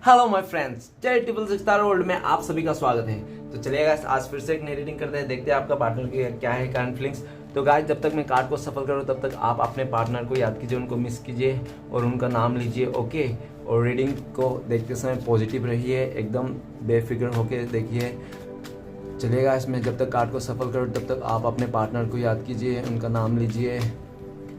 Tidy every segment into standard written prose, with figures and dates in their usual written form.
Hello my friends, charitable Sitara world में आप सभी का स्वागत है। तो चलिए गाइस, आज फिर से एक नई रीडिंग करते हैं। देखते हैं आपका पार्टनर की क्या है करंट फीलिंग्स। तो गाइस, जब तक मैं कार्ड को सफल करूँ तब तक आप अपने पार्टनर को याद कीजिए, उनको मिस कीजिए और उनका नाम लीजिए, ओके। और रीडिंग को देखते समय पॉजिटिव रहिए, एकदम बेफिक्र होकर देखिए। चलिए गाइस, मैं जब तक कार्ड को सफल करूँ तब तक आप अपने पार्टनर को याद कीजिए, उनका नाम लीजिए,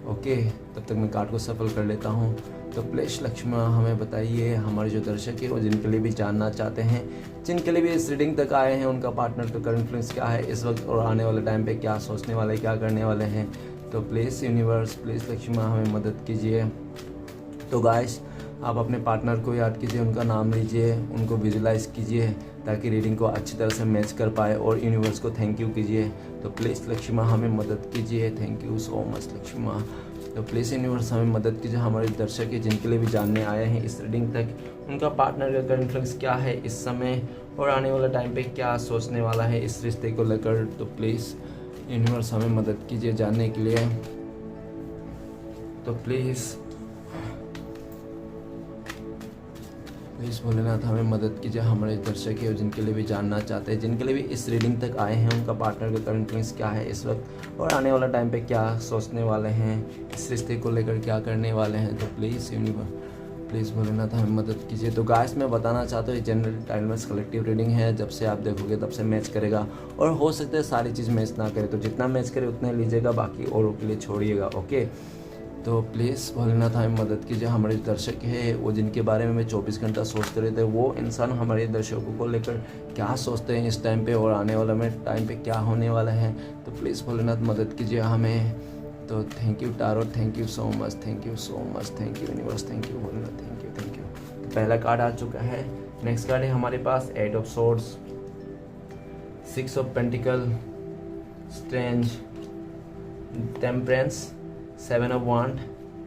ओके। तब तक मैं कार्ड को सफल कर लेता हूँ। तो प्लीज़ लक्ष्मण हमें बताइए, हमारे जो दर्शक है वो जिनके लिए भी जानना चाहते हैं, जिनके लिए भी इस रीडिंग तक आए हैं, उनका पार्टनर का करंट फीलिंग्स क्या है इस वक्त और आने वाले टाइम पे क्या सोचने वाले, क्या करने वाले हैं। तो प्लीज़ यूनिवर्स, प्लीज़ लक्ष्मण हमें मदद कीजिए। तो गाइस, आप अपने पार्टनर को याद कीजिए, उनका नाम लीजिए, उनको विजुलाइज कीजिए ताकि रीडिंग को अच्छी तरह से मैच कर पाए और यूनिवर्स को थैंक यू कीजिए। तो प्लीज़ लक्ष्मण हमें मदद कीजिए। Thank you so much Lakshman. तो प्लीज़ यूनिवर्स हमें मदद कीजिए। हमारे दर्शक है जिनके लिए भी जानने आए हैं इस रीडिंग तक, उनका पार्टनर का करंट फीलिंग्स क्या है इस समय और आने वाला टाइम पे क्या सोचने वाला है इस रिश्ते को लेकर। तो प्लीज़ यूनिवर्स हमें मदद कीजिए जानने के लिए। तो प्लीज़ भोलेनाथ हमें मदद कीजिए। हमारे दर्शक है जिनके लिए भी जानना चाहते हैं, जिनके लिए भी इस रीडिंग तक आए हैं, उनका पार्टनर का करंट फीलिंग्स क्या है इस वक्त और आने वाला टाइम पे क्या सोचने वाले हैं, इस रिश्ते को लेकर क्या करने वाले हैं। तो प्लीज़ यूनिवर्स, प्लीज़ भोलेनाथ हमें मदद कीजिए। तो गाइस, मैं बताना चाहता हूँ ये जनरल टाइमलेस कलेक्टिव रीडिंग है। जब से आप देखोगे तब से मैच करेगा और हो सकता है सारी चीज़ मैच ना करे, तो जितना मैच करे उतने लीजिएगा, बाकी औरों के लिए छोड़िएगा, ओके। तो प्लीज़ भोलेनाथ हमें मदद कीजिए। हमारे दर्शक है वो जिनके बारे में मैं 24 घंटा सोचते रहते हैं, वो इंसान हमारे दर्शकों को लेकर क्या सोचते हैं इस टाइम पे और आने वाला में टाइम पे क्या होने वाला है। तो प्लीज़ भोलेनाथ मदद कीजिए हमें। तो thank you tarot, thank you so much, thank you so much, thank you universe, thank you Bholenath, thank you, thank you. तो पहला कार्ड आ चुका है। नेक्स्ट कार्ड है हमारे पास 8 of swords, 6 of pentacle, strength, temperance, 7 of wand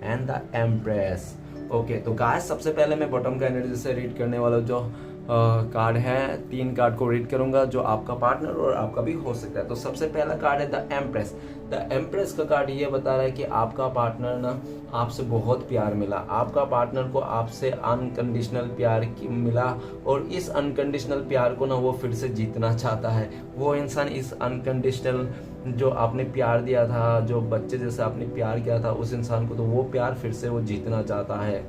and the empress. Okay, तो guys सबसे पहले मैं बॉटम का एनर्जी से रीड करने वाला जो कार्ड है, 3 कार्ड को रीड करूंगा जो आपका पार्टनर और आपका भी हो सकता है। तो सबसे पहला कार्ड है द एम्प्रेस। द एम्प्रेस का कार्ड ये बता रहा है कि आपका पार्टनर ना आपसे बहुत प्यार मिला, आपका पार्टनर को आपसे अनकंडीशनल प्यार मिला और इस अनकंडीशनल प्यार को ना वो फिर से जीतना चाहता है। वो इंसान इस अनकंडीशनल जो आपने प्यार दिया था, जो बच्चे जैसे आपने प्यार किया था उस इंसान को, तो वो प्यार फिर से वो जीतना चाहता है।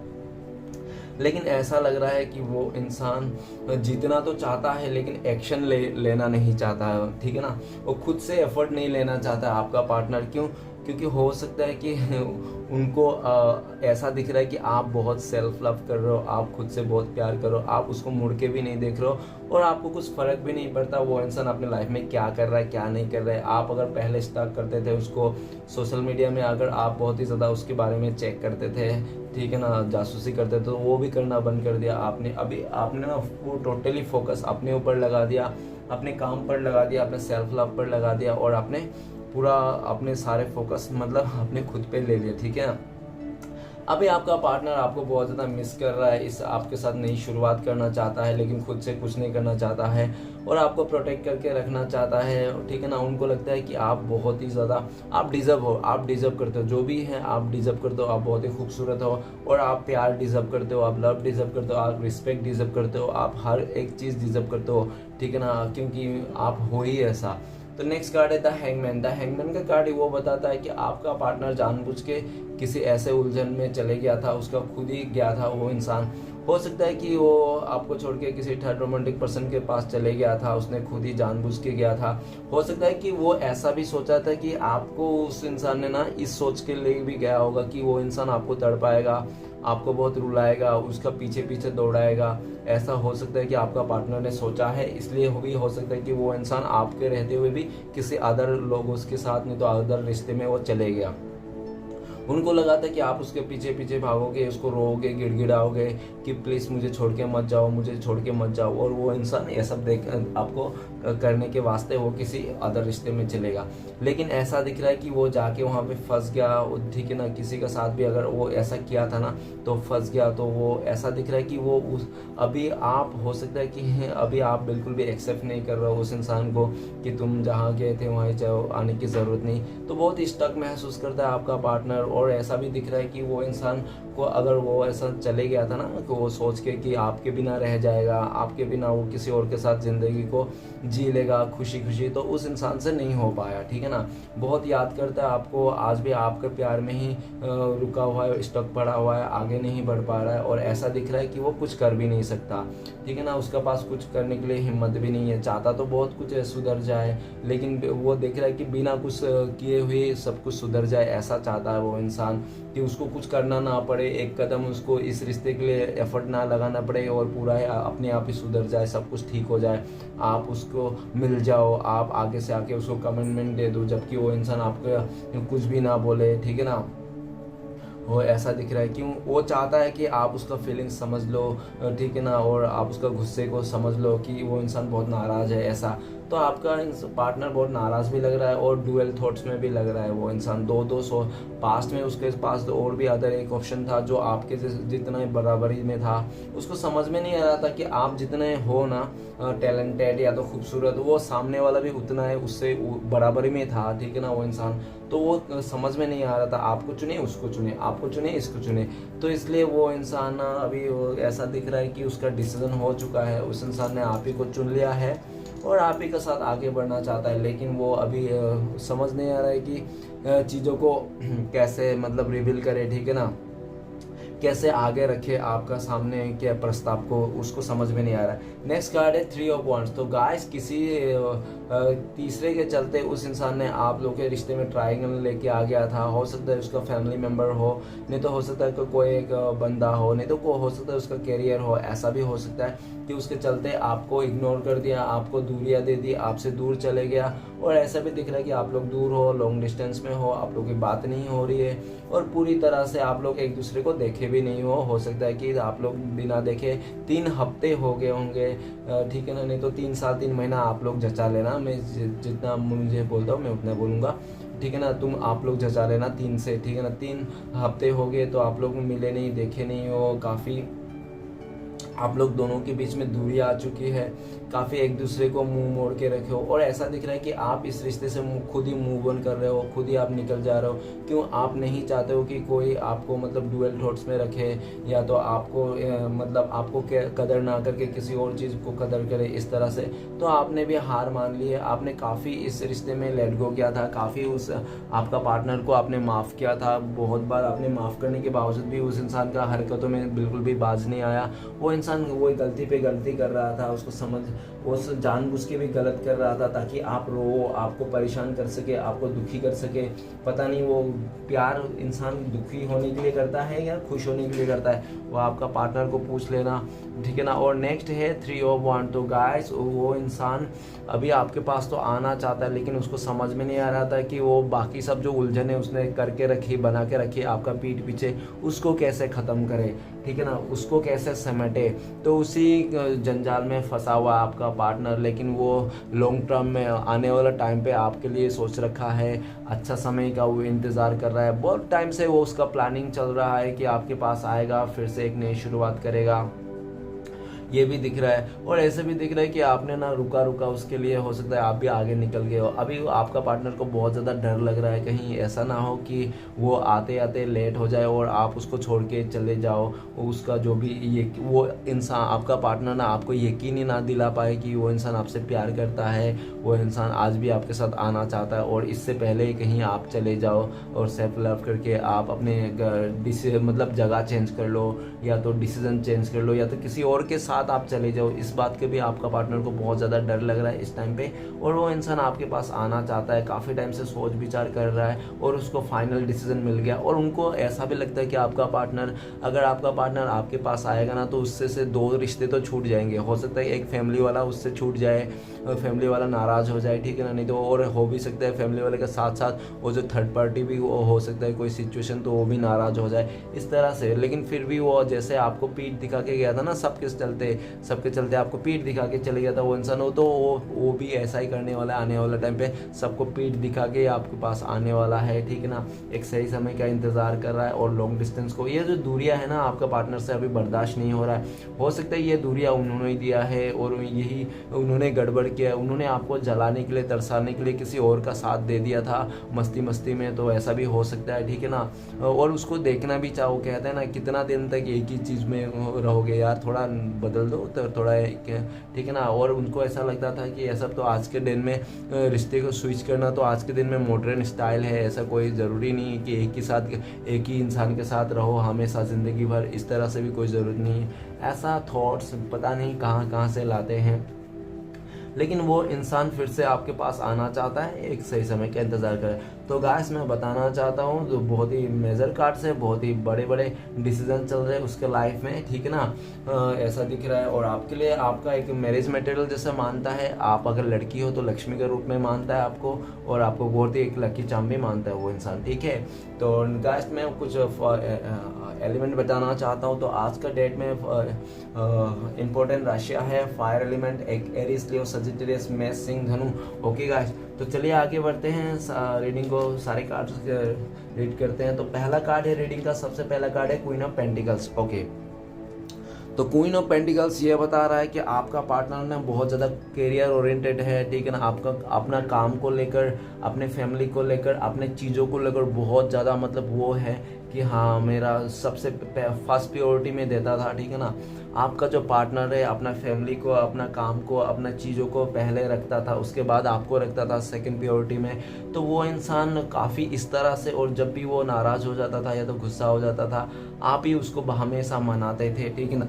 लेकिन ऐसा लग रहा है कि वो इंसान जीतना तो चाहता है लेकिन एक्शन लेना नहीं चाहता है, ठीक है ना। वो खुद से एफर्ट नहीं लेना चाहता है आपका पार्टनर। क्यों? क्योंकि हो सकता है कि उनको ऐसा दिख रहा है कि आप बहुत सेल्फ लव कर रहे हो, आप खुद से बहुत प्यार कर रहे हो, आप उसको मुड़ के भी नहीं देख रहे हो और आपको कुछ फर्क भी नहीं पड़ता वो इंसान अपने लाइफ में क्या कर रहा है, क्या नहीं कर रहा है। आप अगर पहले स्टॉक करते थे उसको सोशल मीडिया में, अगर आप बहुत ही ज़्यादा उसके बारे में चेक करते थे, ठीक है ना, जासूसी करते थे, तो वो भी करना बंद कर दिया आपने। अभी आपने ना वो टोटली फोकस अपने ऊपर लगा दिया, अपने काम पर लगा दिया, अपने सेल्फ लव पर लगा दिया और आपने पूरा अपने सारे फोकस मतलब अपने खुद पे ले लिए, ठीक है ना। अभी आपका पार्टनर आपको बहुत ज़्यादा मिस कर रहा है, इस आपके साथ नई शुरुआत करना चाहता है लेकिन खुद से कुछ नहीं करना चाहता है और आपको प्रोटेक्ट करके रखना चाहता है, ठीक है ना। उनको लगता है कि आप बहुत ही ज़्यादा, आप डिज़र्व हो, आप डिज़र्व करते हो, जो भी है आप डिज़र्व करते हो, आप बहुत ही खूबसूरत हो और आप प्यार डिज़र्व करते हो, आप लव डिज़र्व करते हो, आप रिस्पेक्ट डिज़र्व करते हो, आप हर एक चीज़ डिज़र्व करते हो, ठीक है ना, क्योंकि आप हो ही ऐसा। तो नेक्स्ट कार्ड है द हैंगमैन। द हैंगमैन का कार्ड वो बताता है कि आपका पार्टनर जानबूझ के किसी ऐसे उलझन में चले गया था, उसका खुद ही गया था वो इंसान। हो सकता है कि वो आपको छोड़ के किसी थर्ड रोमांटिक पर्सन के पास चले गया था, उसने खुद ही जानबूझ के गया था। हो सकता है कि वो ऐसा भी सोचा था कि आपको उस इंसान ने ना इस सोच के लिए भी गया होगा कि वो इंसान आपको तड़पाएगा, आपको बहुत रुलाएगा, उसका पीछे पीछे दौड़ाएगा। ऐसा हो सकता है कि आपका पार्टनर ने सोचा है, इसलिए भी हो सकता है कि वो इंसान आपके रहते हुए भी किसी अदर लोगों के साथ, नहीं तो अदर रिश्ते में वो चले गया। उनको लगा था कि आप उसके पीछे पीछे भागोगे, उसको रोओगे, गिड़गिड़ाओगे कि प्लीज़ मुझे छोड़ के मत जाओ, मुझे छोड़ के मत जाओ, और वो इंसान ये सब देख आपको करने के वास्ते वो किसी अदर रिश्ते में चलेगा। लेकिन ऐसा दिख रहा है कि वो जाके वहाँ पे फंस गया, ठीक है ना। किसी का साथ भी अगर वो ऐसा किया था ना तो फंस गया, तो वो ऐसा दिख रहा है कि वो अभी आप, हो सकता है कि अभी आप बिल्कुल भी एक्सेप्ट नहीं कर रहे हो उस इंसान को कि तुम जहाँ गए थे वहीं जाओ, आने की ज़रूरत नहीं। तो बहुत ही स्टक महसूस करता है आपका पार्टनर और ऐसा भी दिख रहा है कि वो इंसान को अगर वो ऐसा चले गया था ना कि वो सोच के कि आपके बिना रह जाएगा, आपके बिना वो किसी और के साथ ज़िंदगी को जी लेगा खुशी खुशी, तो उस इंसान से नहीं हो पाया, ठीक है ना। बहुत याद करता है आपको, आज भी आपके प्यार में ही रुका हुआ है, स्टक पड़ा हुआ है, आगे नहीं बढ़ पा रहा है और ऐसा दिख रहा है कि वो कुछ कर भी नहीं सकता, ठीक है ना। उसके पास कुछ करने के लिए हिम्मत भी नहीं है, चाहता तो बहुत कुछ है सुधर जाए, लेकिन वो देख रहा है कि बिना कुछ किए हुए सब कुछ सुधर जाए, ऐसा चाहता है वो इंसान कि उसको कुछ करना ना पड़े, एक कदम उसको इस रिश्ते के लिए एफर्ट ना लगाना पड़े और पूरा अपने आप ही सुधर जाए, सब कुछ ठीक हो जाए, आप उसको मिल जाओ, आप आगे से आके उसको कमिटमेंट दे दो, जबकि वो इंसान आपका कुछ भी ना बोले, ठीक है ना। वो ऐसा दिख रहा है क्यों, वो चाहता है कि आप उसका फीलिंग्स समझ लो, ठीक है ना, और आप उसका गुस्से को समझ लो कि वो इंसान बहुत नाराज़ है ऐसा। तो आपका पार्टनर बहुत नाराज़ भी लग रहा है और डुअल थॉट्स में भी लग रहा है वो इंसान, दो सौ पास्ट में उसके पास तो और भी अदर एक ऑप्शन था जो आपके जितना बराबरी में था। उसको समझ में नहीं आ रहा था कि आप जितने हो ना टैलेंटेड या तो खूबसूरत, वो सामने वाला भी उतना है, उससे बराबरी में था, ठीक है ना वो इंसान। तो वो समझ में नहीं आ रहा था, आपको चुने उसको चुने, आपको चुने इसको चुने। तो इसलिए वो इंसान अभी ऐसा दिख रहा है कि उसका डिसीजन हो चुका है, उस इंसान ने आप ही को चुन लिया है और आप ही के साथ आगे बढ़ना चाहता है, लेकिन वो अभी समझ नहीं आ रहा है कि चीज़ों को कैसे मतलब रिवील करे, ठीक है ना, कैसे आगे रखे आपका सामने के प्रस्ताव को, उसको समझ में नहीं आ रहा है। नेक्स्ट कार्ड है 3 ऑफ वांड्स। तो गाइस किसी तीसरे के चलते उस इंसान ने आप लोग के रिश्ते में ट्रायंगल लेके आ गया था, हो सकता है उसका फैमिली मेम्बर हो, नहीं तो हो सकता है कि कोई एक बंदा हो, नहीं तो हो सकता है उसका कैरियर हो, ऐसा भी हो सकता है कि उसके चलते आपको इग्नोर कर दिया, आपको दूरियां दे दी, आपसे दूर चले गया। और ऐसा भी दिख रहा है कि आप लोग दूर हो, लॉन्ग डिस्टेंस में हो, आप लोग की बात नहीं हो रही है और पूरी तरह से आप लोग एक दूसरे को देखे भी नहीं हो सकता है कि आप लोग बिना देखे 3 हफ्ते हो गए होंगे, ठीक है ना, नहीं तो 3 साल 3 महीना आप लोग जचा लेना, मैं जितना मुझे बोलता हूँ मैं उतना बोलूँगा, ठीक है ना। आप लोग जचा लेना 3 से, ठीक है ना, 3 हफ्ते हो गए तो आप लोग मिले नहीं, देखे नहीं हो, काफ़ी आप लोग दोनों के बीच में दूरी आ चुकी है, काफ़ी एक दूसरे को मुंह मोड़ के रखे हो और ऐसा दिख रहा है कि आप इस रिश्ते से खुद ही मूव ऑन कर रहे हो, खुद ही आप निकल जा रहे हो। क्यों, आप नहीं चाहते हो कि कोई आपको मतलब डुअल थॉट्स में रखे या तो आपको मतलब आपको कदर ना करके किसी और चीज़ को कदर करे इस तरह से। तो आपने भी हार मान ली है, आपने काफ़ी इस रिश्ते में लेट गो किया था, काफ़ी उस आपका पार्टनर को आपने माफ़ किया था, बहुत बार आपने माफ़ करने के बावजूद भी उस इंसान का हरकतों में बिल्कुल भी बाज नहीं आया। वो इंसान वो गलती पे गलती कर रहा था, उसको समझ वो जानबूझ के भी गलत कर रहा था ताकि आप रो, आपको परेशान कर सके, आपको दुखी कर सके। पता नहीं वो प्यार इंसान दुखी होने के लिए करता है या खुश होने के लिए करता है, वो आपका पार्टनर को पूछ लेना, ठीक है ना। और नेक्स्ट है 3 ऑफ वांड। तो गाइस वो इंसान अभी आपके पास तो आना चाहता है, लेकिन उसको समझ में नहीं आ रहा था कि वो बाकी सब जो उलझने उसने करके रखी, बना के रखी आपका पीठ पीछे, उसको कैसे ख़त्म करे, ठीक है ना, उसको कैसे समेटे। तो उसी जंजाल में फंसा हुआ आपका पार्टनर, लेकिन वो लॉन्ग टर्म में आने वाला टाइम पे आपके लिए सोच रखा है, अच्छा समय का वो इंतज़ार कर रहा है, बहुत टाइम से वो उसका प्लानिंग चल रहा है कि आपके पास आएगा, फिर से एक नई शुरुआत करेगा, ये भी दिख रहा है। और ऐसे भी दिख रहा है कि आपने ना रुका उसके लिए, हो सकता है आप भी आगे निकल गए हो। अभी आपका पार्टनर को बहुत ज़्यादा डर लग रहा है कहीं ऐसा ना हो कि वो आते आते लेट हो जाए और आप उसको छोड़ के चले जाओ, उसका जो भी ये वो इंसान आपका पार्टनर ना आपको यकीन ही ना दिला पाए कि वो इंसान आपसे प्यार करता है, वो इंसान आज भी आपके साथ आना चाहता है और इससे पहले कहीं आप चले जाओ और सेल्फ लव करके आप अपने मतलब जगह चेंज कर लो या तो डिसीजन चेंज कर लो या तो किसी और के साथ आप चले जाओ। इस बात के भी आपका पार्टनर को बहुत ज़्यादा डर लग रहा है इस टाइम पे और वो इंसान आपके पास आना चाहता है, काफ़ी टाइम से सोच विचार कर रहा है और उसको फाइनल डिसीजन मिल गया। और उनको ऐसा भी लगता है कि आपका पार्टनर, अगर आपका पार्टनर आपके पास आएगा ना तो उससे से 2 रिश्ते तो छूट जाएंगे। हो सकता है एक फैमिली वाला उससे छूट जाए, फैमिली वाला नाराज़ हो जाए, ठीक है ना, नहीं तो और हो भी सकता है फैमिली वाले के साथ साथ वो जो थर्ड पार्टी भी वो हो सकता है कोई सिचुएशन, तो वो भी नाराज़ हो जाए इस तरह से। लेकिन फिर भी वो जैसे आपको पीठ दिखा के गया था ना सबके चलते, सबके चलते आपको पीठ दिखा के चले गया था वो इंसान, हो तो वो भी ऐसा ही करने वाला है। आने वाला टाइम पे सबको पीठ दिखा के आपके पास आने वाला है, ठीक है ना। एक सही समय का इंतज़ार कर रहा है। और लॉन्ग डिस्टेंस को, ये जो दूरियां है ना आपका पार्टनर से अभी बर्दाश्त नहीं हो रहा है, हो सकता है ये दूरियां उन्होंने ही दिया है और यही उन्होंने गड़बड़ किया, उन्होंने आपको जलाने के लिए, तरसाने के लिए किसी और का साथ दे दिया था मस्ती मस्ती में, तो ऐसा भी हो सकता है, ठीक है ना। और उसको देखना भी चाहो, कहते हैं ना कितना दिन तक एक ही चीज़ में रहोगे यार, थोड़ा बदल दो तो थोड़ा, ठीक है ना। और उनको ऐसा लगता था कि ऐसा तो आज के दिन में रिश्ते को स्विच करना तो आज के दिन में मॉडर्न स्टाइल है, ऐसा कोई ज़रूरी नहीं है कि एक ही इंसान के साथ रहो हमेशा ज़िंदगी भर, इस तरह से भी कोई ज़रूरत नहीं है। ऐसा थॉट्स पता नहीं कहाँ से लाते हैं, लेकिन वो इंसान फिर से आपके पास आना चाहता है, एक सही समय का इंतज़ार करे। तो गाइस मैं बताना चाहता हूँ जो बहुत ही मेजर कार्ड्स है, बहुत ही बड़े बड़े डिसीजन चल रहे हैं उसके लाइफ में, ठीक है ना। ऐसा दिख रहा है और आपके लिए आपका एक मैरिज मटेरियल जैसा मानता है। आप अगर लड़की हो तो लक्ष्मी के रूप में मानता है आपको, और आपको बहुत ही एक लकी चार्म भी मानता है वो इंसान, ठीक है। तो गाइस मैं कुछ एलिमेंट बताना चाहता हूँ। तो आज का डेट में इम्पोर्टेंट राशियाँ है फायर एलिमेंट, एक एरीज, लियो, सजिटेरियस, मेष, सिंह, धनु। ओके गाइस, तो चलिए आगे बढ़ते हैं, रीडिंग को सारे कार्ड्स रीड करते हैं। तो पहला कार्ड है रीडिंग का, सबसे पहला कार्ड है क्वीन ऑफ पेंटिकल्स। ओके, तो क्वीन ऑफ पेंटिकल्स ये बता रहा है कि आपका पार्टनर ना बहुत ज़्यादा करियर ओरिएंटेड है, ठीक है ना। आपका अपना काम को लेकर, अपने फैमिली को लेकर, अपने चीज़ों को लेकर बहुत ज़्यादा मतलब वो है कि हाँ मेरा सबसे फर्स्ट प्रायोरिटी में देता था, ठीक है ना। आपका जो पार्टनर है अपना फैमिली को, अपना काम को, अपना चीज़ों को पहले रखता था, उसके बाद आपको रखता था सेकंड प्रायोरिटी में। तो वो इंसान काफ़ी इस तरह से, और जब भी वो नाराज़ हो जाता था या तो गुस्सा हो जाता था, आप ही उसको हमेशा मनाते थे, ठीक है ना।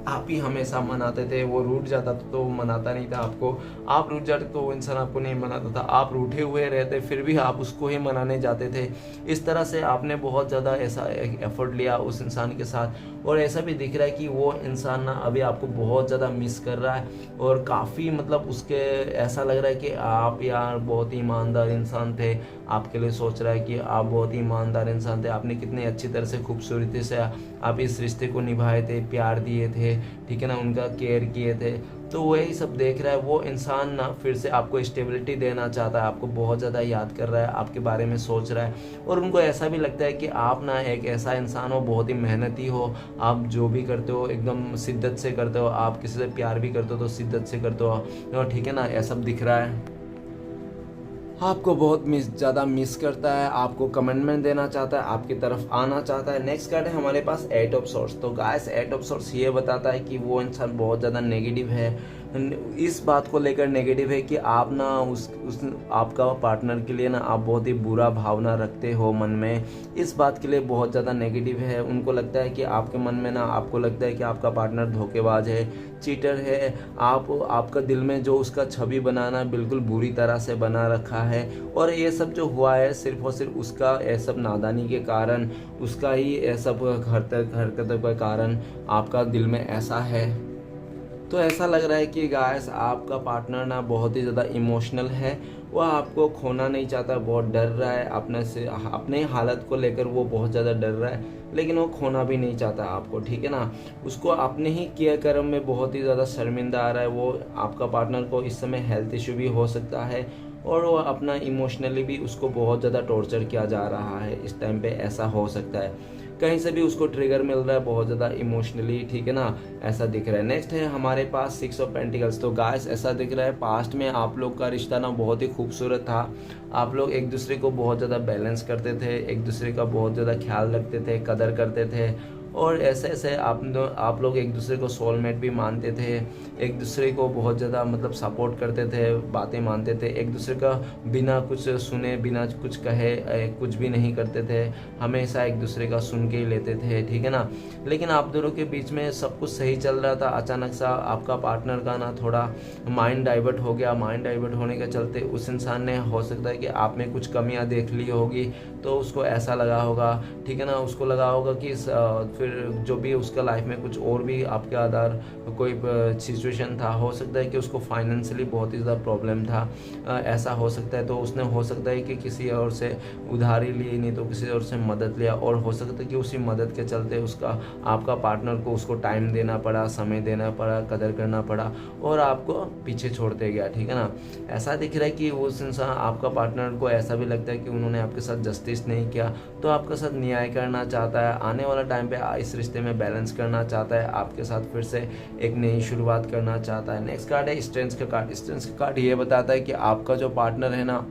आप ही हमेशा मनाते थे, वो रूठ जाता था तो वो मनाता नहीं था आपको, आप रूठ जाते तो वो इंसान आपको नहीं मनाता था, आप रूठे हुए रहते फिर भी आप उसको ही मनाने जाते थे। इस तरह से आपने बहुत ज़्यादा ऐसा एफर्ट लिया उस इंसान के साथ, और ऐसा भी दिख रहा है कि वो इंसान ना अभी आपको बहुत ज़्यादा मिस कर रहा है, और काफ़ी मतलब उसके ऐसा लग रहा है कि आप यार बहुत ही ईमानदार इंसान थे, आपके लिए सोच रहा है कि आप बहुत ही ईमानदार इंसान थे, आपने कितने अच्छी तरह से खूबसूरती से आप इस रिश्ते को निभाए थे, प्यार दिए थे, ठीक है ना, उनका केयर किए थे। तो वही सब देख रहा है वो इंसान ना, फिर से आपको स्टेबिलिटी देना चाहता है, आपको बहुत ज़्यादा याद कर रहा है, आपके बारे में सोच रहा है, और उनको ऐसा भी लगता है कि आप ना एक ऐसा इंसान हो, बहुत ही मेहनती हो, आप जो भी करते हो एकदम शिद्दत से करते हो, आप किसी से प्यार भी करते हो तो शिद्दत से करते हो, ठीक है ना। ऐसा दिख रहा है आपको बहुत ज़्यादा मिस करता है, आपको कमिटमेंट देना चाहता है, आपकी तरफ आना चाहता है। नेक्स्ट कार्ड है हमारे पास एट ऑफ सोर्स। तो गाइस एट ऑफ सोर्स ये बताता है कि वो इंसान बहुत ज़्यादा नेगेटिव है, इस बात को लेकर नेगेटिव है कि आप ना उस आपका पार्टनर के लिए ना आप बहुत ही बुरा भावना रखते हो मन में, इस बात के लिए बहुत ज़्यादा नेगेटिव है। उनको लगता है कि आपके मन में ना, आपको लगता है कि आपका पार्टनर धोखेबाज है, चीटर है, आपका दिल में जो उसका छवि बनाना बिल्कुल बुरी तरह से बना रखा है, और ये सब जो हुआ है सिर्फ और सिर्फ उसका ये सब नादानी के कारण, उसका ही ये सब हरकतों के कारण आपका दिल में ऐसा है। तो ऐसा लग रहा है कि गाइस आपका पार्टनर ना बहुत ही ज़्यादा इमोशनल है, वो आपको खोना नहीं चाहता, बहुत डर रहा है अपने हालत को लेकर, वो बहुत ज़्यादा डर रहा है, लेकिन वो खोना भी नहीं चाहता आपको, ठीक है ना। उसको अपने ही किया कर्म में बहुत ही ज़्यादा शर्मिंदा आ रहा है। वो आपका पार्टनर को इस समय हेल्थ इशू भी हो सकता है, और वो अपना इमोशनली भी उसको बहुत ज़्यादा टॉर्चर किया जा रहा है इस टाइम पे, ऐसा हो सकता है। कहीं से भी उसको ट्रिगर मिल रहा है बहुत ज़्यादा इमोशनली, ठीक है ना, ऐसा दिख रहा है। नेक्स्ट है हमारे पास सिक्स ऑफ पेंटिकल्स। तो गाइस ऐसा दिख रहा है पास्ट में आप लोग का रिश्ता ना बहुत ही खूबसूरत था, आप लोग एक दूसरे को बहुत ज़्यादा बैलेंस करते थे, एक दूसरे का बहुत ज़्यादा ख्याल रखते थे, कदर करते थे, और ऐसे ऐसे आप लोग एक दूसरे को सोलमेट भी मानते थे, एक दूसरे को बहुत ज़्यादा मतलब सपोर्ट करते थे, बातें मानते थे, एक दूसरे का बिना कुछ सुने, बिना कुछ कहे कुछ भी नहीं करते थे, हमेशा एक दूसरे का सुन के ही लेते थे, ठीक है ना। लेकिन आप दोनों के बीच में सब कुछ सही चल रहा था, अचानक सा आपका पार्टनर का ना थोड़ा माइंड डाइवर्ट हो गया। माइंड डाइवर्ट होने के चलते उस इंसान ने, हो सकता है कि आप में कुछ कमियां देख ली होगी, तो उसको ऐसा लगा होगा, ठीक है ना, उसको लगा होगा कि फिर फिर जो भी उसका लाइफ में कुछ और भी आपके आधार कोई सिचुएशन था, हो सकता है कि उसको फाइनेंशियली बहुत ही ज़्यादा प्रॉब्लम था, ऐसा हो सकता है। तो उसने हो सकता है कि किसी और से उधारी ली, नहीं तो किसी और से मदद लिया, और हो सकता है कि उसी मदद के चलते उसका आपका पार्टनर को उसको टाइम देना पड़ा, समय देना पड़ा, कदर करना पड़ा, और आपको पीछे छोड़ते गया, ठीक है ना। ऐसा दिख रहा है कि उस इंसान आपका पार्टनर को ऐसा भी लगता है कि उन्होंने आपके साथ जस्टिस नहीं किया, तो आपके साथ न्याय करना चाहता है, आने वाला टाइम पे इस रिश्ते में बैलेंस करना चाहता है, आपके साथ फिर से एक नई शुरुआत करना चाहता है। नेक्स्ट कार्ड है स्ट्रेंथ का कार्ड। स्ट्रेंथ का कार्ड ये बताता है कि आपका जो पार्टनर है ना,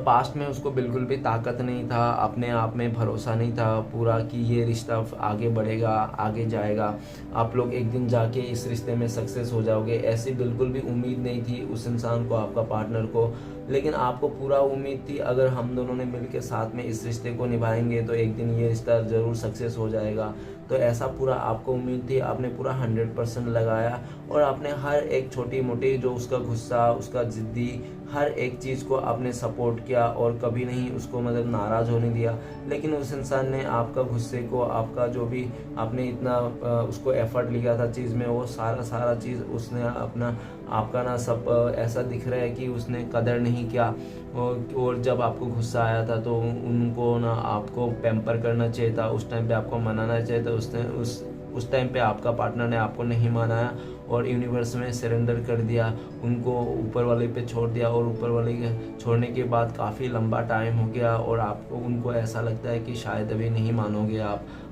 पास्ट में उसको बिल्कुल भी ताकत नहीं था, अपने आप में भरोसा नहीं था पूरा कि ये रिश्ता आगे बढ़ेगा, आगे जाएगा, आप लोग एक दिन जाके इस रिश्ते में सक्सेस हो जाओगे, ऐसी बिल्कुल भी उम्मीद नहीं थी उस इंसान को, आपका पार्टनर को। लेकिन आपको पूरा उम्मीद थी अगर हम दोनों ने मिलकर साथ में इस रिश्ते को निभाएंगे तो एक दिन ये रिश्ता ज़रूर सक्सेस हो जाएगा। तो ऐसा पूरा आपको उम्मीद थी, आपने पूरा 100% लगाया, और आपने हर एक छोटी मोटी जो उसका गुस्सा, उसका ज़िद्दी, हर एक चीज़ को आपने सपोर्ट किया, और कभी नहीं उसको मतलब नाराज़ होने दिया। लेकिन उस इंसान ने आपका गुस्से को, आपका जो भी आपने इतना उसको एफर्ट लिया था चीज़ में, वो सारा चीज़ उसने अपना आपका ना सब ऐसा दिख रहा है कि उसने कदर नहीं किया। और जब आपको गुस्सा आया था तो उनको ना आपको पैम्पर करना चाहिए था, उस टाइम पे आपको मनाना चाहिए था। उसने उस टाइम पे आपका पार्टनर ने आपको नहीं मनाया और यूनिवर्स में सरेंडर कर दिया, उनको ऊपर वाले पे छोड़ दिया, और ऊपर वाले के छोड़ने के बाद काफ़ी लंबा टाइम हो गया, और आपको उनको ऐसा लगता है कि शायद अभी नहीं मानोगे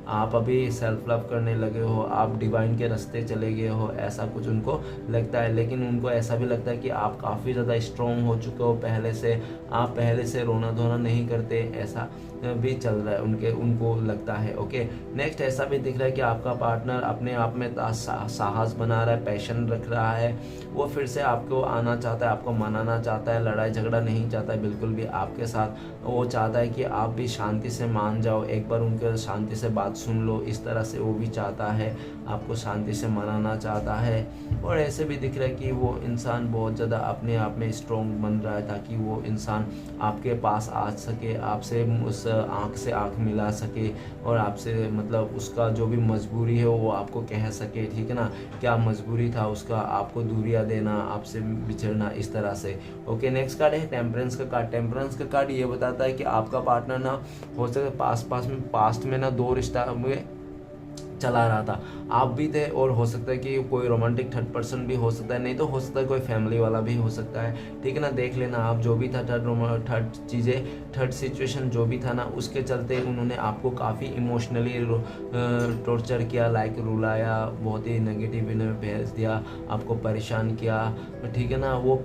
आप अभी सेल्फ लव करने लगे हो, आप डिवाइन के रास्ते चले गए हो, ऐसा कुछ उनको लगता है। लेकिन उनको ऐसा भी लगता है कि आप काफ़ी ज़्यादा स्ट्रॉन्ग हो चुके हो पहले से, आप पहले से रोना धोना नहीं करते, ऐसा भी चल रहा है उनको लगता है। ओके, नेक्स्ट ऐसा भी दिख रहा है कि आपका पार्टनर अपने आप में साहस बना रहा है, पैशन रख रहा है, वो फिर से आपको आना चाहता है, आपको मनाना चाहता है, लड़ाई झगड़ा नहीं चाहता है बिल्कुल भी आपके साथ। वो चाहता है कि आप भी शांति से मान जाओ, एक बार उनके शांति से बात सुन लो, इस तरह से वो भी चाहता है, आपको शांति से मनाना चाहता है। और ऐसे भी दिख रहा है कि वो इंसान बहुत ज़्यादा अपने आप में स्ट्रॉन्ग बन रहा है, ताकि वो इंसान आपके पास आ सके, आपसे उस आँख से आँख मिला सके, और आपसे मतलब उसका जो भी मजबूरी है वो आपको कह सके, ठीक है ना, क्या मजबूरी था उसका, आपको दूरियां देना, आपसे बिछड़ना, इस तरह से। ओके, नेक्स्ट कार्ड है टेम्परेंस का कार्ड। टेम्परेंस का कार्ड ये बताता है कि आपका पार्टनर ना हो सकता है पास्ट में ना 2 रिश्ता में चला रहा था, आप भी थे, और हो सकता है कि कोई रोमांटिक थर्ड पर्सन भी हो सकता है, नहीं तो हो सकता है कोई फैमिली वाला भी हो सकता है, ठीक है ना। देख लेना आप, जो भी था थर्ड सिचुएशन जो भी था ना, उसके चलते उन्होंने आपको काफ़ी इमोशनली टॉर्चर किया, लाइक रुलाया, बहुत ही नेगेटिव में भेज दिया, आपको परेशान किया, ठीक है ना। वो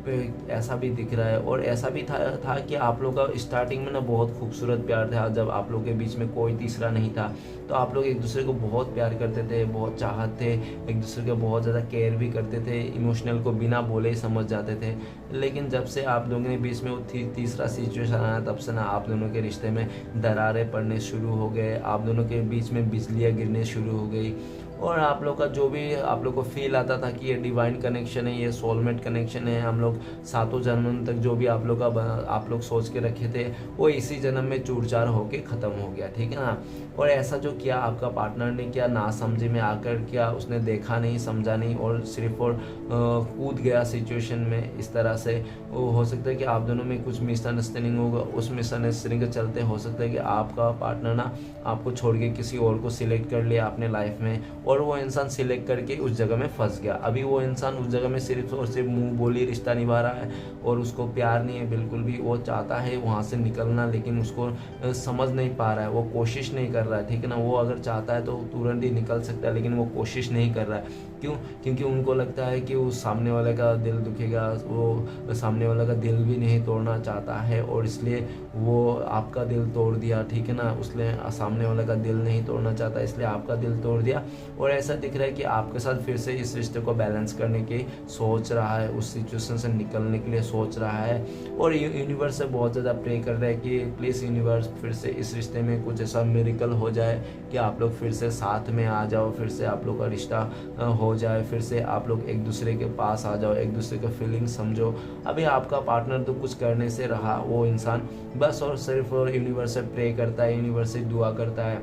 ऐसा भी दिख रहा है। और ऐसा भी था कि आप लोग का स्टार्टिंग में ना बहुत खूबसूरत प्यार था, जब आप लोग के बीच में कोई तीसरा नहीं था, तो आप लोग एक दूसरे को बहुत प्यार करते थे, बहुत चाहते थे, एक दूसरे को बहुत ज़्यादा केयर भी करते थे, इमोशनल को बिना बोले ही समझ जाते थे। लेकिन जब से आप लोगों के बीच में वो तीसरा सिचुएशन आया, तब से ना आप दोनों के रिश्ते में दरारें पड़ने शुरू हो गए, आप दोनों के बीच में बिजलियाँ गिरने शुरू हो गई, और आप लोग का जो भी आप लोग को फील आता था कि ये डिवाइन कनेक्शन है, ये सोलमेट कनेक्शन है, हम लोग 7 जन्म तक जो भी आप लोग सोच के रखे थे, वो इसी जन्म में चूर-चार होके ख़त्म हो गया, ठीक है ना। और ऐसा जो किया आपका पार्टनर ने किया, ना समझे में आकर किया, उसने देखा नहीं, समझा नहीं, और सिर्फ और कूद गया सिचुएशन में इस तरह से। वो हो सकता है कि आप दोनों में कुछ मिसअंडरस्टैंडिंग होगा, उस मिसअंडरस्टैंडिंग के चलते हो सकता है कि आपका पार्टनर ना आपको छोड़ के किसी और को सिलेक्ट कर लिया अपने लाइफ में, और वो इंसान सिलेक्ट करके उस जगह में फंस गया। अभी वो इंसान उस जगह में सिर्फ और सिर्फ मुंह बोली रिश्ता निभा रहा है, और उसको प्यार नहीं है बिल्कुल भी, वो चाहता है वहाँ से निकलना, लेकिन उसको समझ नहीं पा रहा है, वो कोशिश नहीं कर रहा है, ठीक है ना। वो अगर चाहता है तो तुरंत ही निकल सकता है, लेकिन वो कोशिश नहीं कर रहा है। क्यों? क्योंकि उनको लगता है कि उस सामने वाले का दिल दुखेगा, वो सामने वाले का दिल भी नहीं तोड़ना चाहता है, और इसलिए वो आपका दिल तोड़ दिया, ठीक है ना। उसने सामने वाले का दिल नहीं तोड़ना चाहता, इसलिए आपका दिल तोड़ दिया। और ऐसा दिख रहा है कि आपके साथ फिर से इस रिश्ते को बैलेंस करने की सोच रहा है, उस सिचुएशन से निकलने के लिए सोच रहा है, और यूनिवर्स से बहुत ज़्यादा प्रे कर रहा है कि प्लीज़ यूनिवर्स फिर से इस रिश्ते में कुछ ऐसा मिरेकल हो जाए कि आप लोग फिर से साथ में आ जाओ, फिर से आप लोग का रिश्ता हो जाए, फिर से आप लोग एक दूसरे के पास आ जाओ, एक दूसरे का फीलिंग समझो। अभी आपका पार्टनर तो कुछ करने से रहा, वो इंसान बस और सिर्फ और यूनिवर्स से प्रे करता है, यूनिवर्स से दुआ करता है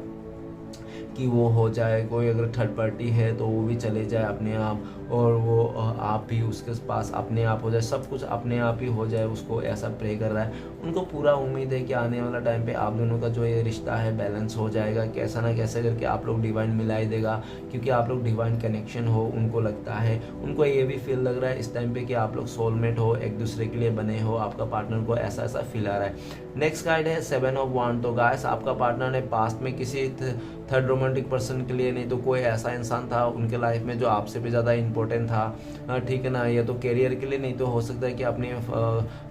कि वो हो जाए, कोई अगर थर्ड पार्टी है तो वो भी चले जाए अपने आप, और वो आप भी उसके पास अपने आप हो जाए, सब कुछ अपने आप ही हो जाए, उसको ऐसा प्रे कर रहा है। उनको पूरा उम्मीद है कि आने वाला टाइम पे आप दोनों का जो ये रिश्ता है बैलेंस हो जाएगा, कैसा ना कैसे करके आप लोग डिवाइन मिला ही देगा, क्योंकि आप लोग डिवाइन कनेक्शन हो, उनको लगता है, उनको ये भी फील लग रहा है इस टाइम पे कि आप लोग सोलमेट हो, एक दूसरे के लिए बने हो, आपका पार्टनर को ऐसा ऐसा फील आ रहा है। नेक्स्ट कार्ड है 7 ऑफ वांड। तो गाइस आपका पार्टनर ने पास्ट में किसी थर्ड रोमांटिक पर्सन के लिए, नहीं तो कोई ऐसा इंसान था उनके लाइफ में जो आपसे भी ज़्यादा इंपॉर्टेंट था, ठीक है ना, या तो करियर के लिए, नहीं तो हो सकता है कि अपने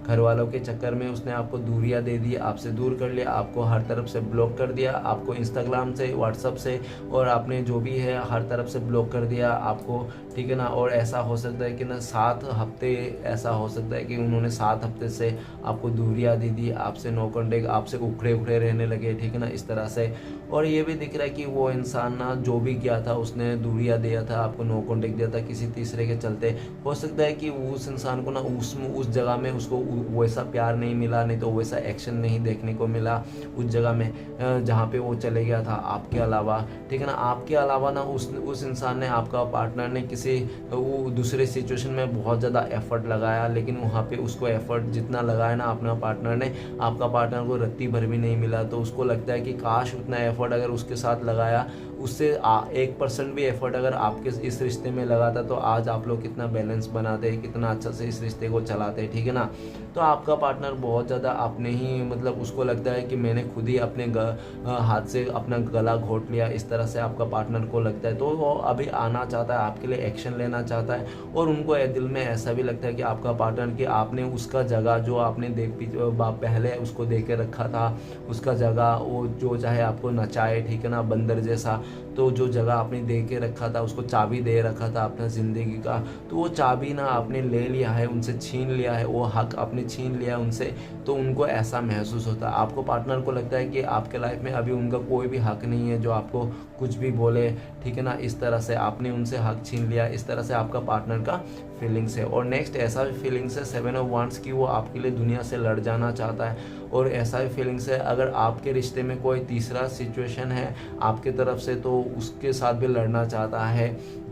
घर वालों के चक्कर में उसने आपको दूरियां दे दी, आपसे दूर कर लिया, आपको हर तरफ से ब्लॉक कर दिया, आपको इंस्टाग्राम से, व्हाट्सअप से, और आपने जो भी है हर तरफ से ब्लॉक कर दिया आपको, ठीक है ना। और ऐसा हो सकता है कि ना 7 हफ्ते, ऐसा हो सकता है कि उन्होंने 7 हफ्ते से आपको दूरियां दे दी, आपसे नो कॉन्टेक्ट, आपसे उखड़े उखड़े रहने लगे, ठीक है ना, इस तरह से। और ये भी दिख रहा है कि वो इंसान ना जो भी किया था, उसने दूरियां दिया था, आपको नो कॉन्टेक्ट दिया था किसी तीसरे के चलते। हो सकता है कि उस इंसान को ना उस जगह में उसको वैसा प्यार नहीं मिला, नहीं तो वैसा एक्शन नहीं देखने को मिला उस जगह में जहाँ पे वो चले गया था आपके अलावा, ठीक है ना। आपके अलावा ना उस इंसान ने, आपका पार्टनर ने किसी वो दूसरे सिचुएशन में बहुत ज़्यादा एफर्ट लगाया, लेकिन वहाँ पे उसको एफर्ट जितना लगाया ना अपना पार्टनर ने, आपका पार्टनर को रत्ती भर भी नहीं मिला। तो उसको लगता है कि काश उतना एफर्ट अगर उसके साथ लगाया, उससे 1% भी एफर्ट अगर आपके इस रिश्ते में लगाता, तो आज आप लोग कितना बैलेंस बनाते, कितना अच्छा से इस रिश्ते को चलाते, ठीक है ना। तो आपका पार्टनर बहुत ज़्यादा अपने ही, मतलब उसको लगता है कि मैंने खुद ही अपने हाथ से अपना गला घोट लिया, इस तरह से आपका पार्टनर को लगता है। तो वो अभी आना चाहता है, आपके लिए एक्शन लेना चाहता है, और उनको दिल में ऐसा भी लगता है कि आपका पार्टनर, कि आपने उसका जगह जो आपने पहले उसको दे के रखा था, उसका जगह वो जो चाहे आपको नचाए, ठीक है ना, बंदर जैसा, तो जो जगह आपने दे के रखा था, उसको चाबी दे रखा था अपना ज़िंदगी का, तो वो चाबी ना आपने ले लिया है, उनसे छीन लिया है, वो हक आपने छीन लिया उनसे। तो उनको ऐसा महसूस होता है, आपको पार्टनर को लगता है कि आपके लाइफ में अभी उनका कोई भी हक नहीं है जो आपको कुछ भी बोले, ठीक है ना, इस तरह से आपने उनसे हक छीन लिया, इस तरह से आपका पार्टनर का फीलिंग्स है। और नेक्स्ट ऐसा भी फीलिंग्स है 7 ऑफ वांड्स की, वो आपके लिए दुनिया से लड़ जाना चाहता है। और ऐसा भी फीलिंग्स है अगर आपके रिश्ते में कोई तीसरा सिचुएशन है आपके तरफ से, तो उसके साथ भी लड़ना चाहता है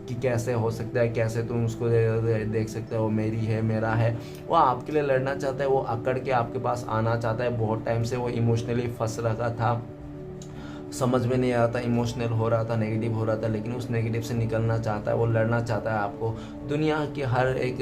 कि कैसे हो सकता है, कैसे तुम उसको देख सकते हो, मेरी है, मेरा है, वो आपके लिए लड़ना चाहता है, वो अकड़ के आपके पास आना चाहता है। बहुत टाइम से वो इमोशनली फंस रखा था, समझ में नहीं आ रहा था, इमोशनल हो रहा था, नेगेटिव हो रहा था, लेकिन उस नेगेटिव से निकलना चाहता है, वो लड़ना चाहता है आपको, दुनिया की हर एक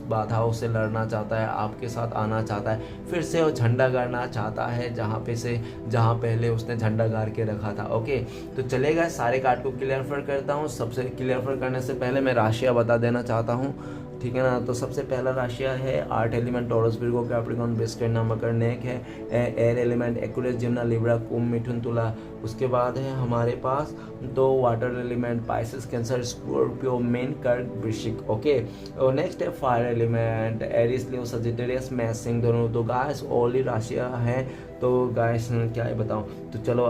बाधाओं से लड़ना चाहता है, आपके साथ आना चाहता है, फिर से वो झंडा गाड़ना चाहता है जहाँ पहले उसने झंडा गाड़ के रखा था। ओके, तो चलेगा, सारे कार्ड को क्लियर करता हूँ। सबसे क्लियर करने से पहले मैं राशियाँ बता देना चाहता हूँ, ठीक है ना। तो सबसे पहला राशियाँ है earth element, Taurus, Virgo, Capricorn, बेस्कर्ना, मकर। नेक है air element, Aquarius, Gemini, Libra, कुंभ, मिथुन, तुला। उसके बाद है हमारे पास तो water element, Pisces, Cancer, Scorpio, मीन, कर्क, वृश्चिक। ओके, और नेक्स्ट है fire element, Aries, Leo, Sagittarius, मैच, सिंह, दोनों। तो गाइस ओनली राशियाँ हैं, तो गाइस क्या है बताऊँ। तो चलो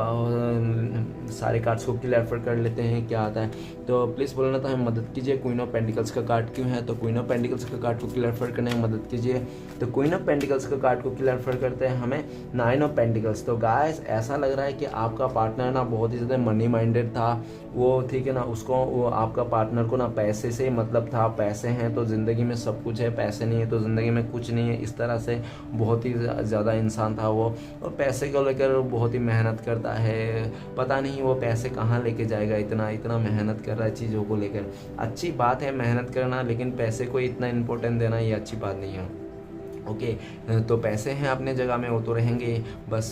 सारे कार्ड्स को क्लियर कर लेते हैं क्या आता है। तो प्लीज़ बोलना तो हमें मदद कीजिए, क्वीन ऑफ पेंटिकल्स का कार्ड क्यों है, तो क्वीन ऑफ पेंटिकल्स का कार्ड को क्लियर करने में मदद कीजिए। तो क्वीन ऑफ पेंटिकल्स का कार्ड को क्लियर करते हैं हमें 9 ऑफ पेंटिकल्स। तो गाइस ऐसा लग रहा है कि आपका पार्टनर ना बहुत ही ज़्यादा मनी माइंडेड था वो, ठीक है ना, उसको वो आपका पार्टनर को ना पैसे से मतलब था, पैसे हैं तो ज़िंदगी में सब कुछ है, पैसे नहीं है तो ज़िंदगी में कुछ नहीं है, इस तरह से बहुत ही ज़्यादा इंसान था वो। और पैसे को लेकर बहुत ही मेहनत करता है, पता नहीं वो पैसे कहाँ लेके जाएगा, इतना मेहनत कर रहा है चीज़ों को लेकर। अच्छी बात है मेहनत करना, लेकिन पैसे को इतना इम्पोर्टेंट देना ये अच्छी बात नहीं है। ओके, तो पैसे हैं अपने जगह में, वो तो रहेंगे बस।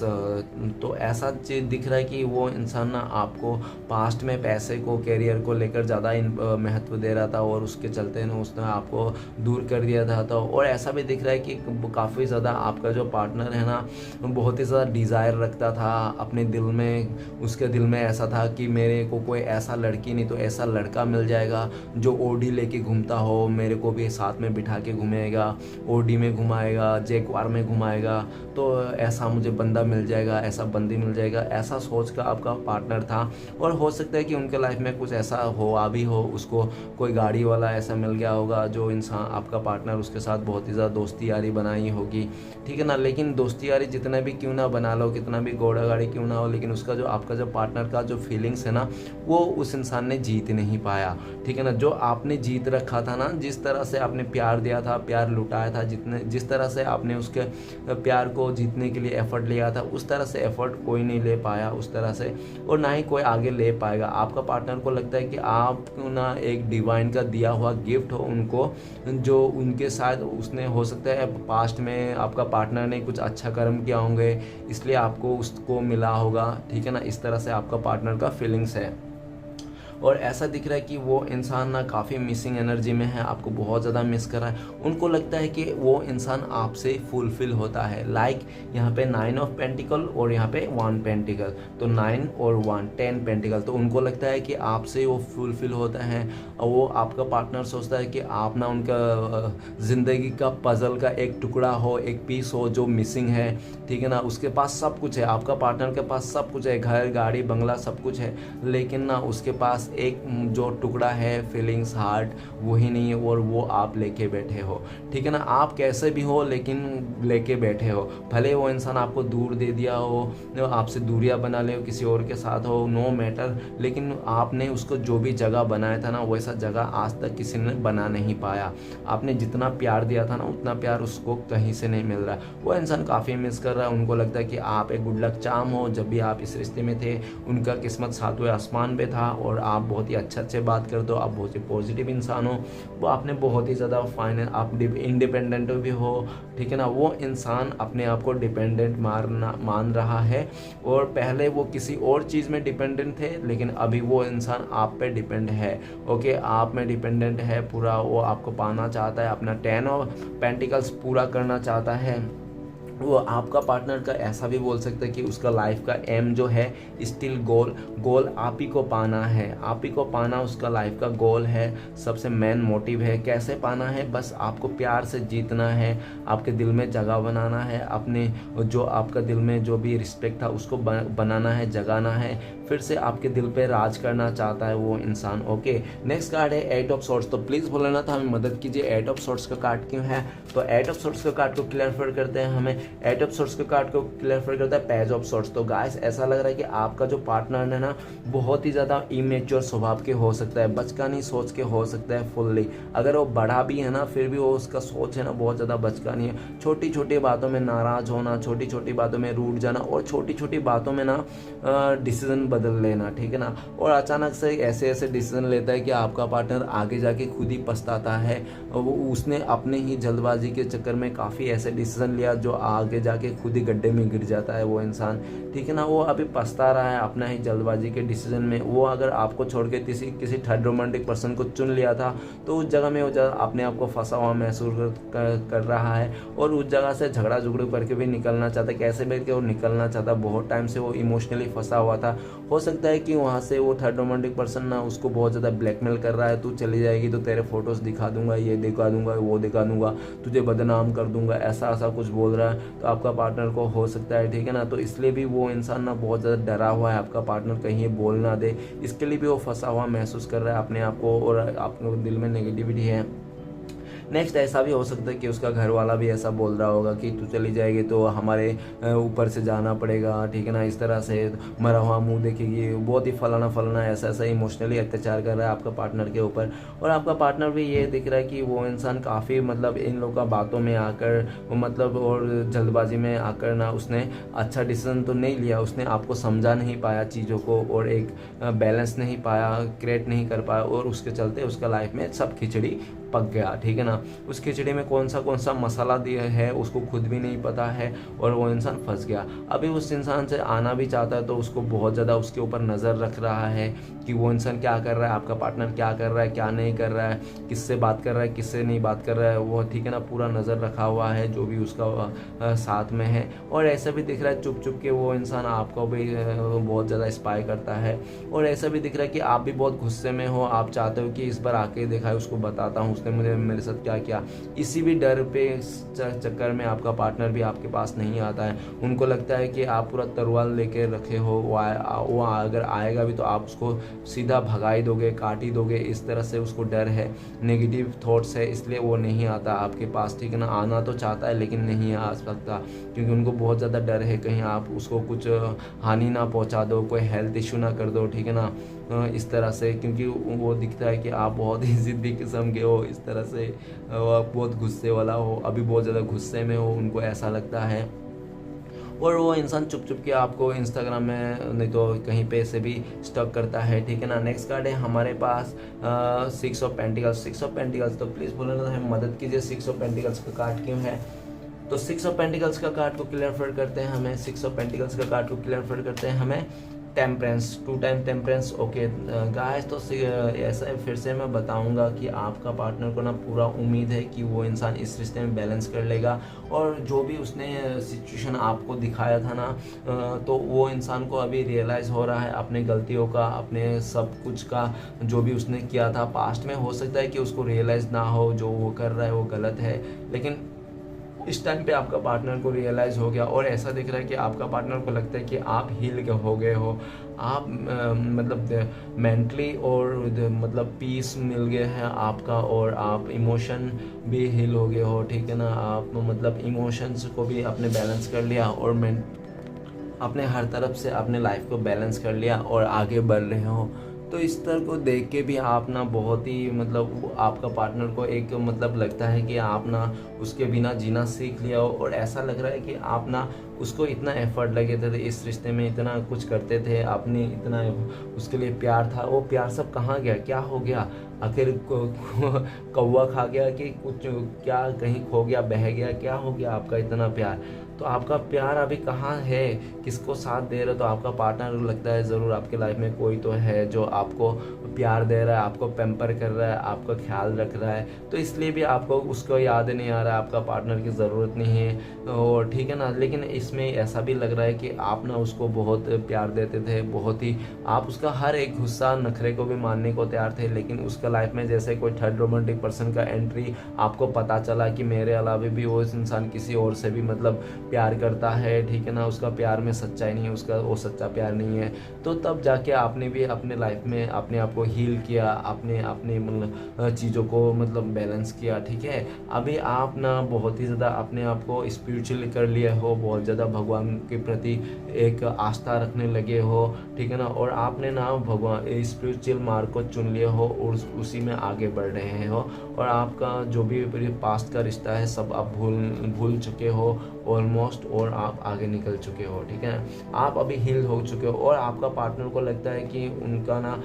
तो ऐसा चीज़ दिख रहा है कि वो इंसान ना आपको पास्ट में पैसे को, कैरियर को लेकर ज़्यादा महत्व दे रहा था, और उसके चलते ना उसने आपको दूर कर दिया था। तो और ऐसा भी दिख रहा है कि काफ़ी ज़्यादा आपका जो पार्टनर है ना बहुत ही ज़्यादा डिज़ायर रखता था अपने दिल में, उसके दिल में ऐसा था कि मेरे को कोई ऐसा लड़की नहीं तो ऐसा लड़का मिल जाएगा जो ओडी लेके घूमता हो, मेरे को भी साथ में बिठा के घूमेगा, ओडी में घुमा घुमाएगा, जैगवार में घुमाएगा, तो ऐसा मुझे बंदा मिल जाएगा, ऐसा बंदी मिल जाएगा, ऐसा सोच का आपका पार्टनर था। और हो सकता है कि उनके लाइफ में कुछ ऐसा हो अभी हो, उसको कोई गाड़ी वाला ऐसा मिल गया होगा जो इंसान आपका पार्टनर उसके साथ बहुत ही ज़्यादा दोस्ती यारी बनाई होगी, ठीक है ना। लेकिन दोस्ती यारी जितना भी क्यों ना बना लो, कितना भी घोड़ा गाड़ी क्यों ना हो, लेकिन उसका जो आपका जो पार्टनर का जो फीलिंग्स है ना, वो उस इंसान ने जीत नहीं पाया, ठीक है ना। जो आपने जीत रखा था ना, जिस तरह से आपने प्यार दिया था, प्यार लुटाया था, जिस तरह से आपने उसके प्यार को जीतने के लिए एफर्ट लिया था, उस तरह से एफर्ट कोई नहीं ले पाया उस तरह से, और ना ही कोई आगे ले पाएगा। आपका पार्टनर को लगता है कि आप ना एक डिवाइन का दिया हुआ गिफ्ट हो उनको, जो उनके साथ उसने हो सकता है पास्ट में आपका पार्टनर ने कुछ अच्छा कर्म किया होंगे, इसलिए आपको उसको मिला होगा, ठीक है ना। इस तरह से आपका पार्टनर का फीलिंग्स है। और ऐसा दिख रहा है कि वो इंसान ना काफ़ी मिसिंग एनर्जी में है, आपको बहुत ज़्यादा मिस कर रहा है। उनको लगता है कि वो इंसान आपसे फुलफिल होता है। लाइक यहाँ पे 9 ऑफ पेंटिकल और यहाँ पे 1 पेंटिकल, तो 9 और 1 10 पेंटिकल, तो उनको लगता है कि आपसे वो फुलफिल होता है। और वो आपका पार्टनर सोचता है कि आप ना उनका ज़िंदगी का पजल का एक टुकड़ा हो, एक पीस हो जो मिसिंग है, ठीक है ना। उसके पास सब कुछ है, आपका पार्टनर के पास सब कुछ है, घर गाड़ी बंगला सब कुछ है, लेकिन ना उसके पास एक जो टुकड़ा है फीलिंग्स, हार्ट, वही नहीं है, और वो आप लेके बैठे हो, ठीक है ना। आप कैसे भी हो लेकिन लेके बैठे हो, भले वो इंसान आपको दूर दे दिया हो, आपसे दूरियां बना ले हो, किसी और के साथ हो, नो मैटर, लेकिन आपने उसको जो भी जगह बनाया था ना, वैसा जगह आज तक किसी ने बना नहीं पाया। आपने जितना प्यार दिया था ना, उतना प्यार उसको कहीं से नहीं मिल रहा। वो इंसान काफ़ी मिस कर रहा है। उनको लगता है कि आप एक गुड लक चार्म हो, जब भी आप इस रिश्ते में थे उनका किस्मत सातवें आसमान पे था, और आप बहुत ही अच्छे बात करते हो, आप बहुत ही पॉजिटिव इंसान हो, वो आपने बहुत ही ज़्यादा फाइनेंस, आप इंडिपेंडेंट भी हो, ठीक है ना। वो इंसान अपने आप को डिपेंडेंट मान रहा है, और पहले वो किसी और चीज़ में डिपेंडेंट थे, लेकिन अभी वो इंसान आप पे डिपेंड है। ओके, आप में डिपेंडेंट है पूरा, वो आपको पाना चाहता है, अपना 10 ऑफ पेंटिकल्स पूरा करना चाहता है। वो आपका पार्टनर का ऐसा भी बोल सकते हैं कि उसका लाइफ का एम जो है स्टिल गोल आप ही को पाना है, आप ही को पाना उसका लाइफ का गोल है, सबसे मेन मोटिव है। कैसे पाना है? बस आपको प्यार से जीतना है, आपके दिल में जगह बनाना है, अपने जो आपका दिल में जो भी रिस्पेक्ट था उसको बनाना है, जगाना है, फिर से आपके दिल पे राज करना चाहता है वो इंसान। ओके, नेक्स्ट कार्ड है 8 ऑफ सॉर्ड्स। तो प्लीज़ बोलना था, हमें मदद कीजिए, 8 ऑफ सॉर्ड्स का कार्ड क्यों है? तो 8 ऑफ सॉर्ड्स का कार्ड को क्लियर करते हैं, हमें 8 ऑफ सॉर्ड्स के कार्ड को क्लियर करता है पेज ऑफ सॉर्ड्स। तो गाइस ऐसा लग रहा है कि आपका जो पार्टनर है ना, बहुत ही ज़्यादा इमेच्योर स्वभाव के हो सकता है, बचकानी सोच के हो सकता है फुल्ली। अगर वो बड़ा भी है ना, फिर भी वो उसका सोच है ना बहुत ज़्यादा बचकानी है। छोटी छोटी बातों में नाराज़ होना, छोटी छोटी बातों में रूठ जाना, और छोटी छोटी बातों में ना डिसीजन बदल लेना, ठीक है ना। और अचानक से ऐसे ऐसे डिसीजन लेता है कि आपका पार्टनर आगे जाके खुद ही पछताता है। वो उसने अपने ही जल्दबाजी के चक्कर में काफ़ी ऐसे डिसीजन लिया जो आगे जाके खुद ही गड्ढे में गिर जाता है वो इंसान, ठीक है ना। वो अभी पछता रहा है अपना ही जल्दबाजी के डिसीजन में। वो अगर आपको छोड़ के किसी थर्ड रोमांटिक पर्सन को चुन लिया था, तो उस जगह में वो अपने आप को फंसा हुआ महसूस कर रहा है, और उस जगह से झगड़ा झुगड़ू करके भी निकलना चाहता है। कैसे भी वो निकलना चाहता, बहुत टाइम से वो इमोशनली फंसा हुआ था। हो सकता है कि वहाँ से वो थर्ड रोमांटिक पर्सन ना उसको बहुत ज़्यादा ब्लैकमेल कर रहा है, तू चली जाएगी तो तेरे फोटोज़ दिखा दूंगा, ये दिखा दूंगा, वो दिखा दूंगा, तुझे बदनाम कर दूंगा, ऐसा ऐसा कुछ बोल रहा है। तो आपका पार्टनर को हो सकता है, ठीक है ना। तो इसलिए भी वो इंसान ना बहुत ज़्यादा डरा हुआ है, आपका पार्टनर कहीं ये बोल ना दे, इसके लिए भी वो फंसा हुआ महसूस कर रहा है अपने आप को, और आपके दिल में नेगेटिविटी है। नेक्स्ट ऐसा भी हो सकता है कि उसका घर वाला भी ऐसा बोल रहा होगा कि तू चली जाएगी तो हमारे ऊपर से जाना पड़ेगा, ठीक है ना। इस तरह से मरा हुआ मुंह देखेगी, बहुत ही फलाना ऐसा ऐसा इमोशनली अत्याचार कर रहा है आपका पार्टनर के ऊपर। और आपका पार्टनर भी ये दिख रहा है कि वो इंसान काफ़ी मतलब इन लोगों का बातों में आकर मतलब और जल्दबाजी में आकर ना उसने अच्छा डिसीजन तो नहीं लिया, उसने आपको समझा नहीं पाया चीज़ों को, और एक बैलेंस नहीं पाया, क्रिएट नहीं कर पाया, और उसके चलते उसका लाइफ में सब खिचड़ी पक गया, ठीक है ना। उस खिचड़ी में कौन सा मसाला दिया है उसको खुद भी नहीं पता है, और वो इंसान फंस गया। अभी उस इंसान से आना भी चाहता है, तो उसको बहुत ज़्यादा उसके ऊपर नज़र रख रहा है कि वो इंसान क्या कर रहा है, आपका पार्टनर क्या कर रहा है, क्या नहीं कर रहा है, किससे बात कर रहा है, किससे नहीं बात कर रहा है, वो ठीक है ना, पूरा नज़र रखा हुआ है जो भी उसका साथ में है। और ऐसा भी दिख रहा है चुप चुप के वो इंसान आपको भी बहुत ज़्यादा स्पाई करता है। और ऐसा भी दिख रहा है कि आप भी बहुत गुस्से में हो, आप चाहते हो कि इस बार आके देखा है, उसको बताता हूँ, उसने मुझे मेरे साथ क्या क्या। इसी भी डर पे चक्कर में आपका पार्टनर भी आपके पास नहीं आता है। उनको लगता है कि आप पूरा तलवार लेके रखे हो, वो अगर आएगा भी तो आप उसको सीधा भगा ही दोगे, काट ही दोगे। इस तरह से उसको डर है, नेगेटिव थॉट्स है, इसलिए वो नहीं आता आपके पास, ठीक है ना। आना तो चाहता है लेकिन नहीं आ सकता, क्योंकि उनको बहुत ज़्यादा डर है कहीं आप उसको कुछ हानि ना पहुंचा दो, कोई हेल्थ इशू ना कर दो, ठीक है ना। इस तरह से, क्योंकि वो दिखता है कि आप बहुत ही ज़िद्दी किस्म के हो, इस तरह से आप बहुत गुस्से वाला हो, अभी बहुत ज़्यादा गुस्से में हो, उनको ऐसा लगता है। और वो इंसान चुप चुप के आपको इंस्टाग्राम में नहीं तो कहीं पे से भी स्टॉक करता है, ठीक है ना। नेक्स्ट कार्ड है हमारे पास 6 ऑफ पेंटिकल्स। 6 ऑफ पेंटिकल्स, तो प्लीज़ बोलो ना हमें मदद कीजिए, 6 ऑफ पेंटिकल्स का कार्ड क्यों है। तो 6 ऑफ पेंटिकल्स का कार्ड को क्लियर करते हैं हमें, 6 ऑफ पेंटिकल्स का कार्ड को क्लियर करते हैं हमें temperance, 2 time temperance. Okay guys, तो ऐसा फिर से मैं बताऊंगा कि आपका पार्टनर को ना पूरा उम्मीद है कि वो इंसान इस रिश्ते में बैलेंस कर लेगा, और जो भी उसने सिचुएशन आपको दिखाया था ना, तो वो इंसान को अभी रियलाइज़ हो रहा है अपने गलतियों का, अपने सब कुछ का, जो भी उसने किया था पास्ट में। हो सकता है कि उसको रियलाइज़ ना हो जो वो कर रहा है वो गलत है, लेकिन इस टाइम पे आपका पार्टनर को रियलाइज़ हो गया, और ऐसा दिख रहा है कि आपका पार्टनर को लगता है कि आप हील हो गए हो, आप मतलब मेंटली और मतलब पीस मिल गए हैं आपका, और आप इमोशन भी हील हो गए हो, ठीक है ना। आप मतलब इमोशंस को भी आपने बैलेंस कर लिया, और अपने हर तरफ से अपने लाइफ को बैलेंस कर लिया और आगे बढ़ रहे हो। तो इस तरह को देख के भी आप ना बहुत ही मतलब आपका पार्टनर को एक मतलब लगता है कि आप ना उसके बिना जीना सीख लिया हो, और ऐसा लग रहा है कि आप ना उसको इतना एफर्ट लगे थे इस रिश्ते में, इतना कुछ करते थे, आपने इतना उसके लिए प्यार था, वो प्यार सब कहाँ गया, क्या हो गया आखिर। कौवा खा गया कि कुछ, क्या कहीं खो गया, बह गया, क्या हो गया आपका इतना प्यार। तो आपका प्यार अभी कहाँ है, किसको साथ दे रहे हो। तो आपका पार्टनर लगता है ज़रूर आपके लाइफ में कोई तो है जो आपको प्यार दे रहा है, आपको पैम्पर कर रहा है, आपका ख्याल रख रहा है, तो इसलिए भी आपको उसको याद नहीं आ रहा है, आपका पार्टनर की ज़रूरत नहीं है, और ठीक है ना। लेकिन इसमें ऐसा भी लग रहा है कि आप ना उसको बहुत प्यार देते थे, बहुत ही आप उसका हर एक गुस्सा नखरे को भी मानने को तैयार थे, लेकिन उसका लाइफ में जैसे कोई थर्ड रोमांटिक पर्सन का एंट्री, आपको पता चला कि मेरे अलावा भी वो इंसान किसी और से भी मतलब प्यार करता है, ठीक है ना। उसका प्यार में सच्चाई नहीं है, उसका वो सच्चा प्यार नहीं है। तो तब जाके आपने भी अपने लाइफ में अपने आप को हील किया, अपने मतलब चीज़ों को मतलब बैलेंस किया, ठीक है। अभी आप ना बहुत ही ज़्यादा अपने आप को स्पिरिचुअल कर लिए हो, बहुत ज़्यादा भगवान के प्रति एक आस्था रखने लगे हो, ठीक है ना। और आपने ना भगवान स्पिरिचुअल मार्ग को चुन लिए हो और उसी में आगे बढ़ रहे हो, और आपका जो भी पास्ट का रिश्ता है सब आप भूल चुके हो ऑलमोस्ट, और आप आगे निकल चुके हो, ठीक है। आप अभी हील हो चुके हो, और आपका पार्टनर को लगता है कि उनका ना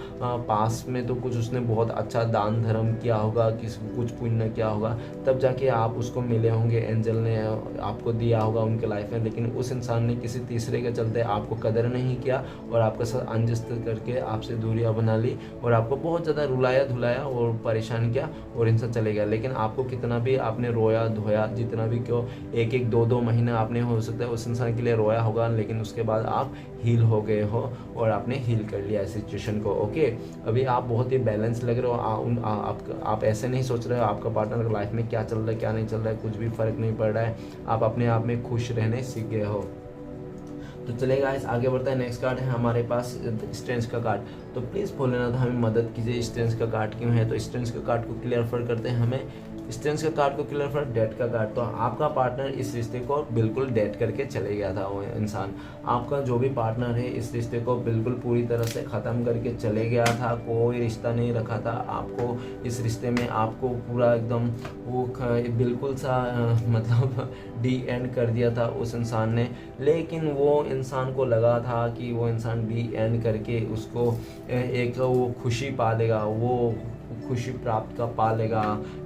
पास में तो कुछ उसने बहुत अच्छा दान धर्म किया होगा, कुछ पुण्य किया होगा, तब जाके आप उसको मिले होंगे, एंजल ने आपको दिया होगा उनके लाइफ में। लेकिन उस इंसान ने किसी तीसरे के चलते आपको कदर नहीं किया, और आपके साथ अनजस्ट करके आपसे दूरियां बना ली, और आपको बहुत ज़्यादा रुलाया धुलाया और परेशान किया, और इंसान चले गया। लेकिन आपको कितना भी आपने रोया धोया, जितना भी क्यों, 1-2 महीना आपने हो सकता है उस इंसान के लिए रोया होगा, लेकिन उसके बाद आप हील हो गए हो, और आपने हील कर लिया सिचुएशन को। ओके, अभी आप बहुत ही बैलेंस लग रहे हो, आप ऐसे नहीं सोच रहे हो आपका पार्टनर लाइफ में क्या चल रहा है क्या नहीं चल रहा है, कुछ भी फर्क नहीं पड़ रहा है, आप अपने आप में खुश रहने सीख गए हो। तो चलेगा इस आगे बढ़ता है। नेक्स्ट कार्ड है हमारे पास स्ट्रेंथ का कार्ड। तो प्लीज़ भोलेनाथ हमें मदद कीजिए, स्ट्रेंथ का कार्ड क्यों है। तो स्ट्रेंथ का कार्ड को क्लियर करते हैं हमें, स्ट्रेंथ का कार्ड को क्लियर फॉर डेट का कार्ड। तो आपका पार्टनर इस रिश्ते को बिल्कुल डेट करके चले गया था, वो इंसान, आपका जो भी पार्टनर है इस रिश्ते को बिल्कुल पूरी तरह से ख़त्म करके चले गया था, कोई रिश्ता नहीं रखा था आपको इस रिश्ते में, आपको पूरा एकदम वो बिल्कुल सा मतलब डी एंड कर दिया था उस इंसान ने। लेकिन वो इंसान को लगा था कि वो इंसान डी एंड करके उसको एक वो खुशी पा लेगा, वो खुशी प्राप्त का पा लेगा,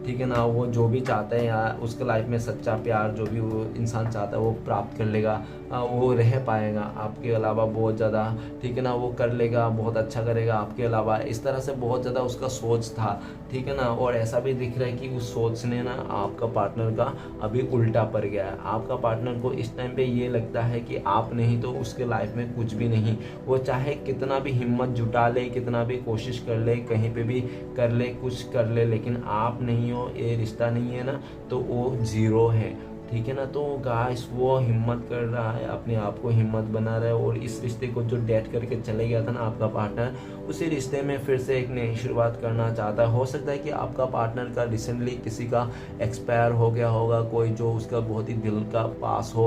ठीक है ना। वो जो भी चाहते हैं यार उसके लाइफ में सच्चा प्यार जो भी वो इंसान चाहता है वो प्राप्त कर लेगा, वो रह पाएगा आपके अलावा बहुत ज़्यादा, ठीक है ना। वो कर लेगा, बहुत अच्छा करेगा आपके अलावा, इस तरह से बहुत ज़्यादा उसका सोच था, ठीक है ना। और ऐसा भी दिख रहा है कि उस सोच ने ना आपका पार्टनर का अभी उल्टा पड़ गया है। आपका पार्टनर को इस टाइम पे ये लगता है कि आप नहीं तो उसके लाइफ में कुछ भी नहीं, वो चाहे कितना भी हिम्मत जुटा ले, कितना भी कोशिश कर ले, कहीं पे भी कर ले, ले, कुछ कर ले, लेकिन आप नहीं हो, ये रिश्ता नहीं है ना, तो वो ज़ीरो है, ठीक है ना। तो गाइस वो हिम्मत कर रहा है, अपने आप को हिम्मत बना रहा है, और इस रिश्ते को जो डेट करके चले गया था ना आपका पार्टनर, उसी रिश्ते में फिर से एक नई शुरुआत करना चाहता है। हो सकता है कि आपका पार्टनर का रिसेंटली किसी का एक्सपायर हो गया होगा, कोई जो उसका बहुत ही दिल का पास हो,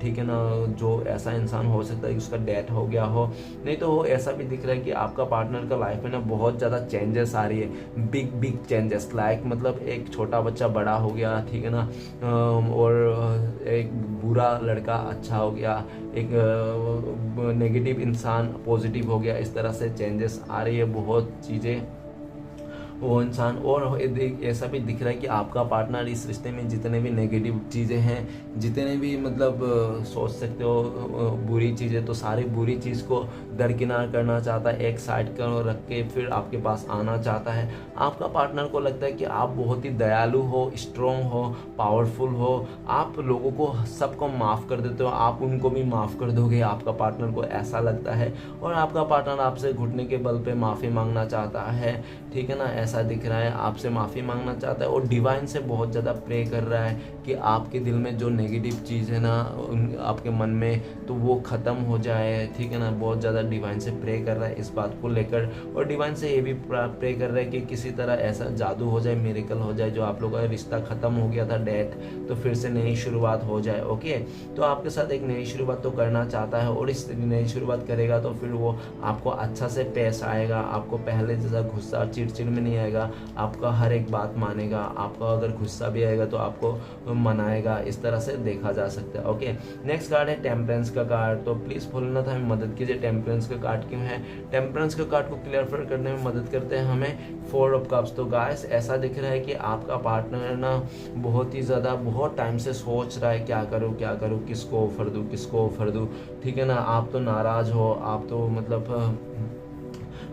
ठीक है ना, जो ऐसा इंसान हो सकता है कि उसका डेथ हो गया हो। नहीं तो ऐसा भी दिख रहा है कि आपका पार्टनर का लाइफ में ना बहुत ज़्यादा चेंजेस आ रही है, बिग बिग चेंजेस, लाइक मतलब एक छोटा बच्चा बड़ा हो गया, ठीक है ना, और एक बुरा लड़का अच्छा हो गया, एक नेगेटिव इंसान पॉजिटिव हो गया, इस तरह से चेंजेस आ रही है बहुत चीज़ें वो इंसान। और ऐसा भी दिख रहा है कि आपका पार्टनर इस रिश्ते में जितने भी नेगेटिव चीज़ें हैं, जितने भी मतलब सोच सकते हो बुरी चीज़ें, तो सारी बुरी चीज़ को दरकिनार करना चाहता है, एक साइड कर रख के फिर आपके पास आना चाहता है। आपका पार्टनर को लगता है कि आप बहुत ही दयालु हो, स्ट्रॉन्ग हो, पावरफुल हो, आप लोगों को सबको माफ़ कर देते हो, आप उनको भी माफ़ कर दोगे, आपका पार्टनर को ऐसा लगता है। और आपका पार्टनर आपसे घुटने के बल पे माफ़ी मांगना चाहता है, ठीक है ना, ऐसा दिख रहा है, आपसे माफ़ी मांगना चाहता है, और डिवाइन से बहुत ज़्यादा प्रे कर रहा है कि आपके दिल में जो नेगेटिव चीज़ है ना आपके मन में, तो वो ख़त्म हो जाए, ठीक है ना। बहुत ज़्यादा डिवाइन से प्रे कर रहा है इस बात को लेकर, और डिवाइन से ये भी प्रे कर रहा है कि किसी तरह ऐसा जादू हो जाए, मिरेकल हो जाए, जो आप लोगों का रिश्ता ख़त्म हो गया था डेट, तो फिर से नई शुरुआत हो जाए। ओके, तो आपके साथ एक नई शुरुआत तो करना चाहता है, और इस नई शुरुआत करेगा तो फिर वो आपको अच्छा से पेश आएगा, आपको पहले जैसा गुस्सा चिड़चिड़ में नहीं आएगा, आपका हर एक बात मानेगा, आपका अगर गुस्सा भी आएगा तो आपको मनाएगा, इस तरह से देखा जा सकता है। ओके, नेक्स्ट कार्ड है टेम्परेंस का कार्ड। तो प्लीज़ भूलनाथ हमें मदद कीजिए, टेम्परेंस का कार्ड क्यों है। टेम्परेंस का कार्ड को क्लियर करने में मदद करते हैं हमें 4 ऑफ कप्स। तो गाइस ऐसा दिख रहा है कि आपका पार्टनर ना बहुत ही ज़्यादा बहुत टाइम से सोच रहा है क्या करूँ क्या करूँ, किसको ऑफर दूँ किसको ऑफर दूँ, ठीक है ना। आप तो नाराज़ हो, आप तो मतलब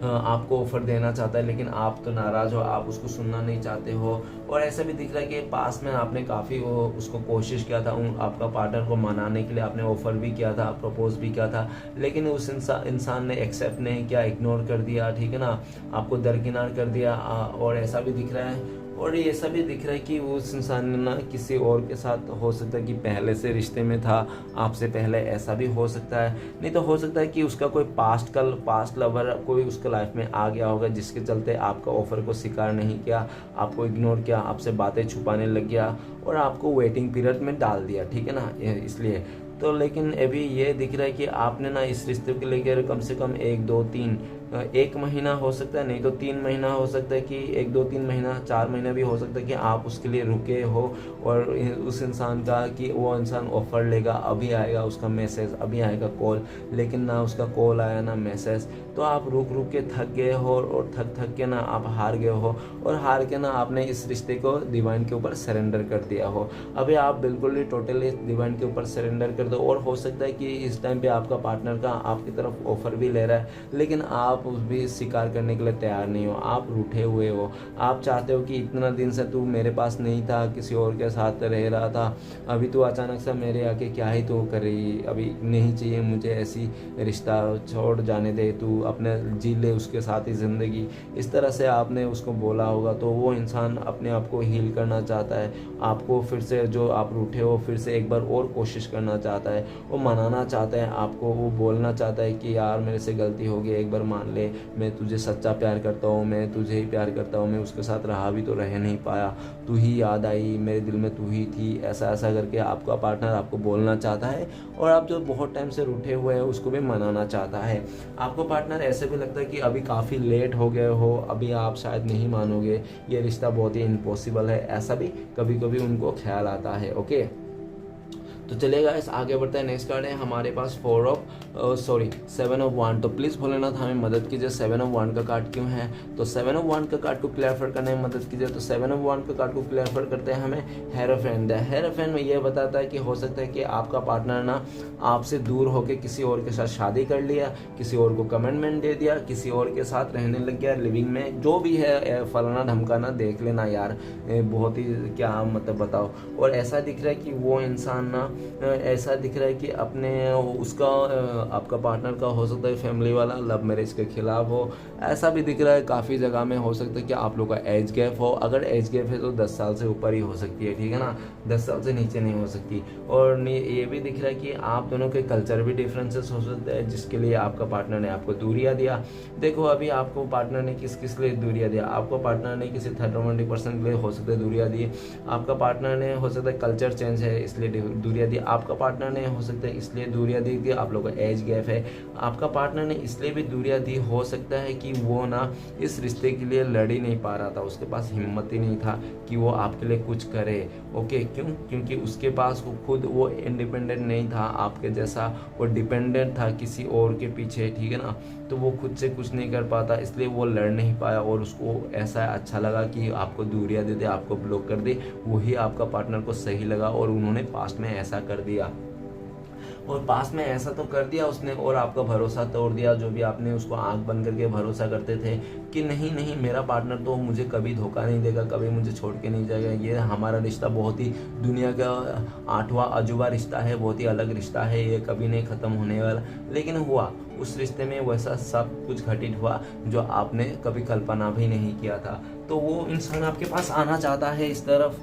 आपको ऑफर देना चाहता है, लेकिन आप तो नाराज़ हो, आप उसको सुनना नहीं चाहते हो। और ऐसा भी दिख रहा है कि पास में आपने काफ़ी उसको कोशिश किया था, आपका पार्टनर को मनाने के लिए आपने ऑफ़र भी किया था, प्रपोज भी किया था, लेकिन उस इंसान ने एक्सेप्ट नहीं किया, इग्नोर कर दिया, ठीक है ना, आपको दरकिनार कर दिया। और ऐसा भी दिख रहा है, और ये ऐसा भी दिख रहा है कि उस इंसान ने ना किसी और के साथ, हो सकता है कि पहले से रिश्ते में था आपसे पहले, ऐसा भी हो सकता है। नहीं तो हो सकता है कि उसका कोई पास्ट लवर कोई उसके लाइफ में आ गया होगा, जिसके चलते आपका ऑफर को स्वीकार नहीं किया, आपको इग्नोर किया, आपसे बातें छुपाने लग गया, और आपको वेटिंग पीरियड में डाल दिया, ठीक है ना, इसलिए। तो लेकिन अभी ये दिख रहा है कि आपने ना इस रिश्ते को लेकर कम से कम 1 2 3 1 महीना हो सकता है, नहीं तो 3 महीना हो सकता है, कि 1 2 3 महीना 4 महीना भी हो सकता है कि आप उसके लिए रुके हो, और उस इंसान का कि वो इंसान ऑफर लेगा, अभी आएगा उसका मैसेज, अभी आएगा कॉल, लेकिन ना उसका कॉल आया ना मैसेज। तो आप रुक के थक गए हो, और थक के ना आप हार गए हो, और हार के ना आपने इस रिश्ते को डिवाइन के ऊपर सरेंडर कर दिया हो। अभी आप बिल्कुल ही टोटली डिवाइन के ऊपर सरेंडर कर दो। और हो सकता है कि इस टाइम पे आपका पार्टनर का आपकी तरफ ऑफर भी ले रहा है, लेकिन आप उस भी स्वीकार करने के लिए तैयार नहीं हो, आप रूठे हुए हो। आप चाहते हो कि इतना दिन से तू मेरे पास नहीं था, किसी और के साथ रह रहा था, अभी तू अचानक से मेरे आके क्या ही तो कर रही, अभी नहीं चाहिए मुझे ऐसी रिश्ता, छोड़ जाने दे, तू अपने जी ले उसके साथ ही ज़िंदगी, इस तरह से आपने उसको बोला होगा। तो वो इंसान अपने आप को हील करना चाहता है, आपको फिर से जो आप रूठे हो फिर से एक बार और कोशिश करना चाहता है, वो मनाना चाहता है आपको, वो बोलना चाहता है कि यार मेरे से गलती हो गई, एक बार मान ले, मैं तुझे सच्चा प्यार करता हूँ, मैं तुझे ही प्यार करता हूँ, मैं उसके साथ रहा भी तो रह नहीं पाया, तू ही याद आई, मेरे दिल में तू ही थी, ऐसा ऐसा करके आपका पार्टनर आपको बोलना चाहता है। और आप जो बहुत टाइम से रूठे हुए हैं उसको भी मनाना चाहता है। आपको पार्टनर ऐसे भी लगता है कि अभी काफ़ी लेट हो गए हो, अभी आप शायद नहीं मानोगे, ये रिश्ता बहुत ही इम्पॉसिबल है, ऐसा भी कभी कभी उनको ख्याल आता है। ओके, तो चलेगा इस आगे बढ़ता है। नेक्स्ट कार्ड है हमारे पास 7 ऑफ वांड। तो प्लीज़ भोलेनाथ हमें मदद कीजिए, 7 ऑफ वांड का कार्ड क्यों है। तो 7 ऑफ वांड का कार्ड को क्लैरिफाई करने में मदद कीजिए। तो 7 ऑफ वांड का कार्ड को क्लैरिफाई करते हैं हमें हेरोफेंट। हेरोफेंट में ये बताता है कि हो सकता है कि आपका पार्टनर ना आपसे दूर होकर किसी और के साथ शादी कर लिया, किसी और को कमिटमेंट दे दिया, किसी और के साथ रहने लग गया, लिविंग में जो भी है, फलाना ढमकाना देख लेना यार, बहुत ही क्या मतलब बताओ। और ऐसा दिख रहा है कि वो इंसान ना ऐसा दिख रहा है कि अपने उसका आपका पार्टनर का हो सकता है फैमिली वाला लव मैरिज के खिलाफ हो। ऐसा भी दिख रहा है काफ़ी जगह में। हो सकता है कि आप लोग का एज गैप हो, अगर एज गैप है तो 10 साल से ऊपर ही हो सकती है, ठीक है ना, 10 साल से नीचे नहीं हो सकती। और ये भी दिख रहा है कि आप दोनों के कल्चर भी डिफरेंसेस हो सकते हैं, जिसके लिए आपका पार्टनर ने आपको दूरियां दिया। देखो अभी आपको पार्टनर ने किस किस लिए दूरियां दिया। आपको पार्टनर ने किसी थर्ड रोमांटिक पर्सन के लिए हो सकता है दूरियां दी। आपका पार्टनर ने हो सकता है कल्चर चेंज है इसलिए दूरियां दी। आपका पार्टनर ने हो सकता है इसलिए दूरियां दी कि आप लोगों का एज गैप है। आपका पार्टनर ने इसलिए भी दूरियां दी, हो सकता है कि वो ना इस रिश्ते के लिए लड़ ही नहीं पा रहा था, उसके पास हिम्मत ही नहीं था कि वो आपके लिए कुछ करे। ओके, क्यों? क्योंकि उसके पास वो खुद वो इंडिपेंडेंट नहीं था आपके जैसा, वो डिपेंडेंट था किसी और के पीछे, ठीक है ना। तो वो खुद से कुछ नहीं कर पाता, इसलिए वो लड़ नहीं पाया और उसको ऐसा अच्छा लगा कि आपको दूरियां दे दे, आपको ब्लॉक कर दे। वही आपका पार्टनर को सही लगा और उन्होंने पास्ट में ऐसा कर दिया। और पास में ऐसा तो कर दिया उसने और आपका भरोसा तोड़ दिया। जो भी आपने उसको आंख बंद करके भरोसा करते थे कि नहीं नहीं मेरा पार्टनर तो मुझे कभी धोखा नहीं देगा, कभी मुझे छोड़ के नहीं जाएगा, ये हमारा रिश्ता बहुत ही दुनिया का 8वां अजूबा रिश्ता है, बहुत ही अलग रिश्ता है, ये कभी नहीं ख़त्म होने वाला। लेकिन हुआ उस रिश्ते में वैसा सब कुछ घटित हुआ जो आपने कभी कल्पना भी नहीं किया था। तो वो इंसान आपके पास आना चाहता है इस तरफ,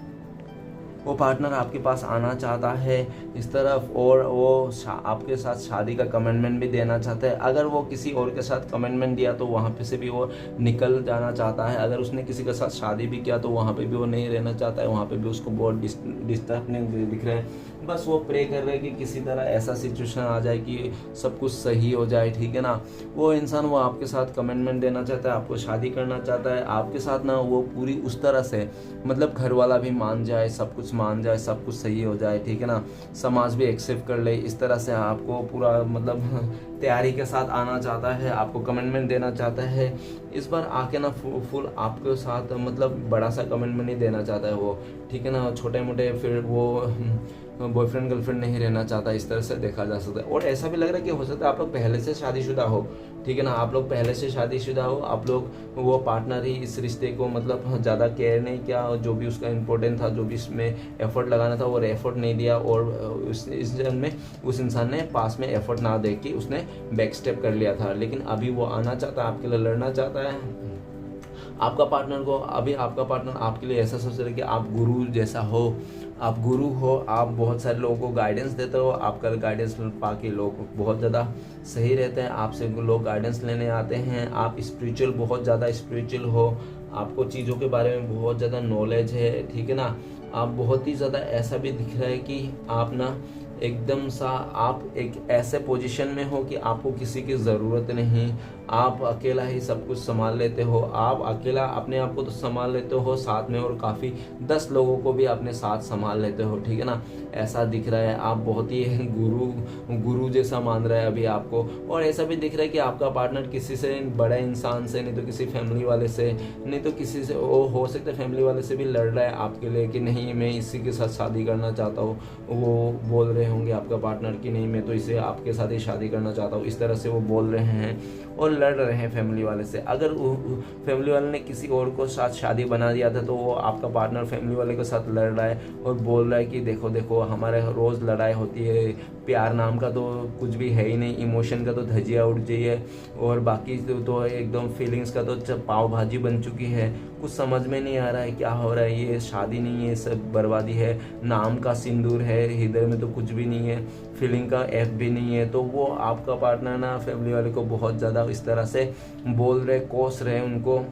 वो पार्टनर आपके पास आना चाहता है इस तरफ, और वो आपके साथ शादी का कमिटमेंट भी देना चाहता है। अगर वो किसी और के साथ कमिटमेंट दिया तो वहाँ पे से भी वो निकल जाना चाहता है। अगर उसने किसी के साथ शादी भी किया तो वहाँ पे भी वो नहीं रहना चाहता है, वहाँ पे भी उसको बहुत डिस्टर्ब नहीं दिख रहा है। बस वो प्रे कर रहे हैं कि किसी तरह ऐसा सिचुएशन आ जाए कि सब कुछ सही हो जाए, ठीक है ना। वो इंसान वो आपके साथ कमिटमेंट देना चाहता है, आपको शादी करना चाहता है आपके साथ ना, वो पूरी उस तरह से मतलब घर वाला भी मान जाए, सब कुछ मान जाए, सब कुछ सही हो जाए, ठीक है ना, समाज भी एक्सेप्ट कर ले, इस तरह से आपको पूरा मतलब तैयारी के साथ आना चाहता है, आपको कमिटमेंट देना चाहता है। इस बार आके ना फुल आपके साथ मतलब बड़ा सा कमिटमेंट नहीं देना चाहता है वो, ठीक है ना, छोटे मोटे फिर वो बॉयफ्रेंड गर्लफ्रेंड नहीं रहना चाहता, इस तरह से देखा जा सकता है। और ऐसा भी लग रहा है कि हो सकता है आप लोग पहले से शादीशुदा हो, ठीक है ना, आप लोग पहले से शादीशुदा हो, आप लोग वो पार्टनर ही इस रिश्ते को मतलब ज़्यादा केयर नहीं किया, जो भी उसका इम्पोर्टेंट था, जो भी इसमें एफर्ट लगाना था वो एफर्ट नहीं दिया, और इस जन्म में उस इंसान ने पास में एफर्ट ना दे के उसने बैक स्टेप कर लिया था। लेकिन अभी वो आना चाहता है, आपके लिए लड़ना चाहता है। आपका पार्टनर को अभी आपका पार्टनर आपके लिए ऐसा सोच रहा है कि आप गुरु जैसा हो, आप गुरु हो, आप बहुत सारे लोगों को गाइडेंस देते हो, आपका गाइडेंस पाके लोग बहुत ज़्यादा सही रहते हैं, आपसे लोग गाइडेंस लेने आते हैं, आप स्पिरिचुअल बहुत ज़्यादा स्पिरिचुअल हो, आपको चीज़ों के बारे में बहुत ज़्यादा नॉलेज है, ठीक है ना। आप बहुत ही ज़्यादा ऐसा भी दिख रहा है कि आप ना एकदम सा आप एक ऐसे पोजीशन में हो कि आपको किसी की ज़रूरत नहीं, आप अकेला ही सब कुछ संभाल लेते हो, आप अकेला अपने आप को तो संभाल लेते हो, साथ में और काफ़ी 10 लोगों को भी अपने साथ संभाल लेते हो, ठीक है ना। ऐसा दिख रहा है आप बहुत ही गुरु जैसा मान रहा है अभी आपको। और ऐसा भी दिख रहा है कि आपका पार्टनर किसी से बड़े इंसान से, नहीं तो किसी फैमिली वाले से, नहीं तो किसी से, वो हो सकता है फैमिली वाले से भी लड़ रहा है आपके लिए कि नहीं मैं इसी के साथ शादी करना चाहता हूँ। वो बोल रहे होंगे आपका पार्टनर कि नहीं मैं तो इसे आपके साथ ही शादी करना चाहता हूँ, इस तरह से वो बोल रहे हैं और लड़ रहे हैं फैमिली वाले से। अगर फैमिली वाले ने किसी और को साथ शादी बना दिया था तो वो आपका पार्टनर फैमिली वाले के साथ लड़ रहा है और बोल रहा है कि देखो देखो हमारे रोज़ लड़ाई होती है, प्यार नाम का तो कुछ भी है ही नहीं, इमोशन का तो धजिया उड़ गई है, और बाकी तो एकदम फीलिंग्स का तो पाव भाजी बन चुकी है। कुछ समझ में नहीं आ रहा है क्या हो रहा है, ये शादी नहीं है, सब बर्बादी है, नाम का सिंदूर है, हृदय में तो कुछ भी नहीं है, फीलिंग का एफ भी नहीं है। तो वो आपका पार्टनर ना फैमिली वाले को बहुत ज़्यादा इस तरह से बोल रहे, कोस रहे, उनको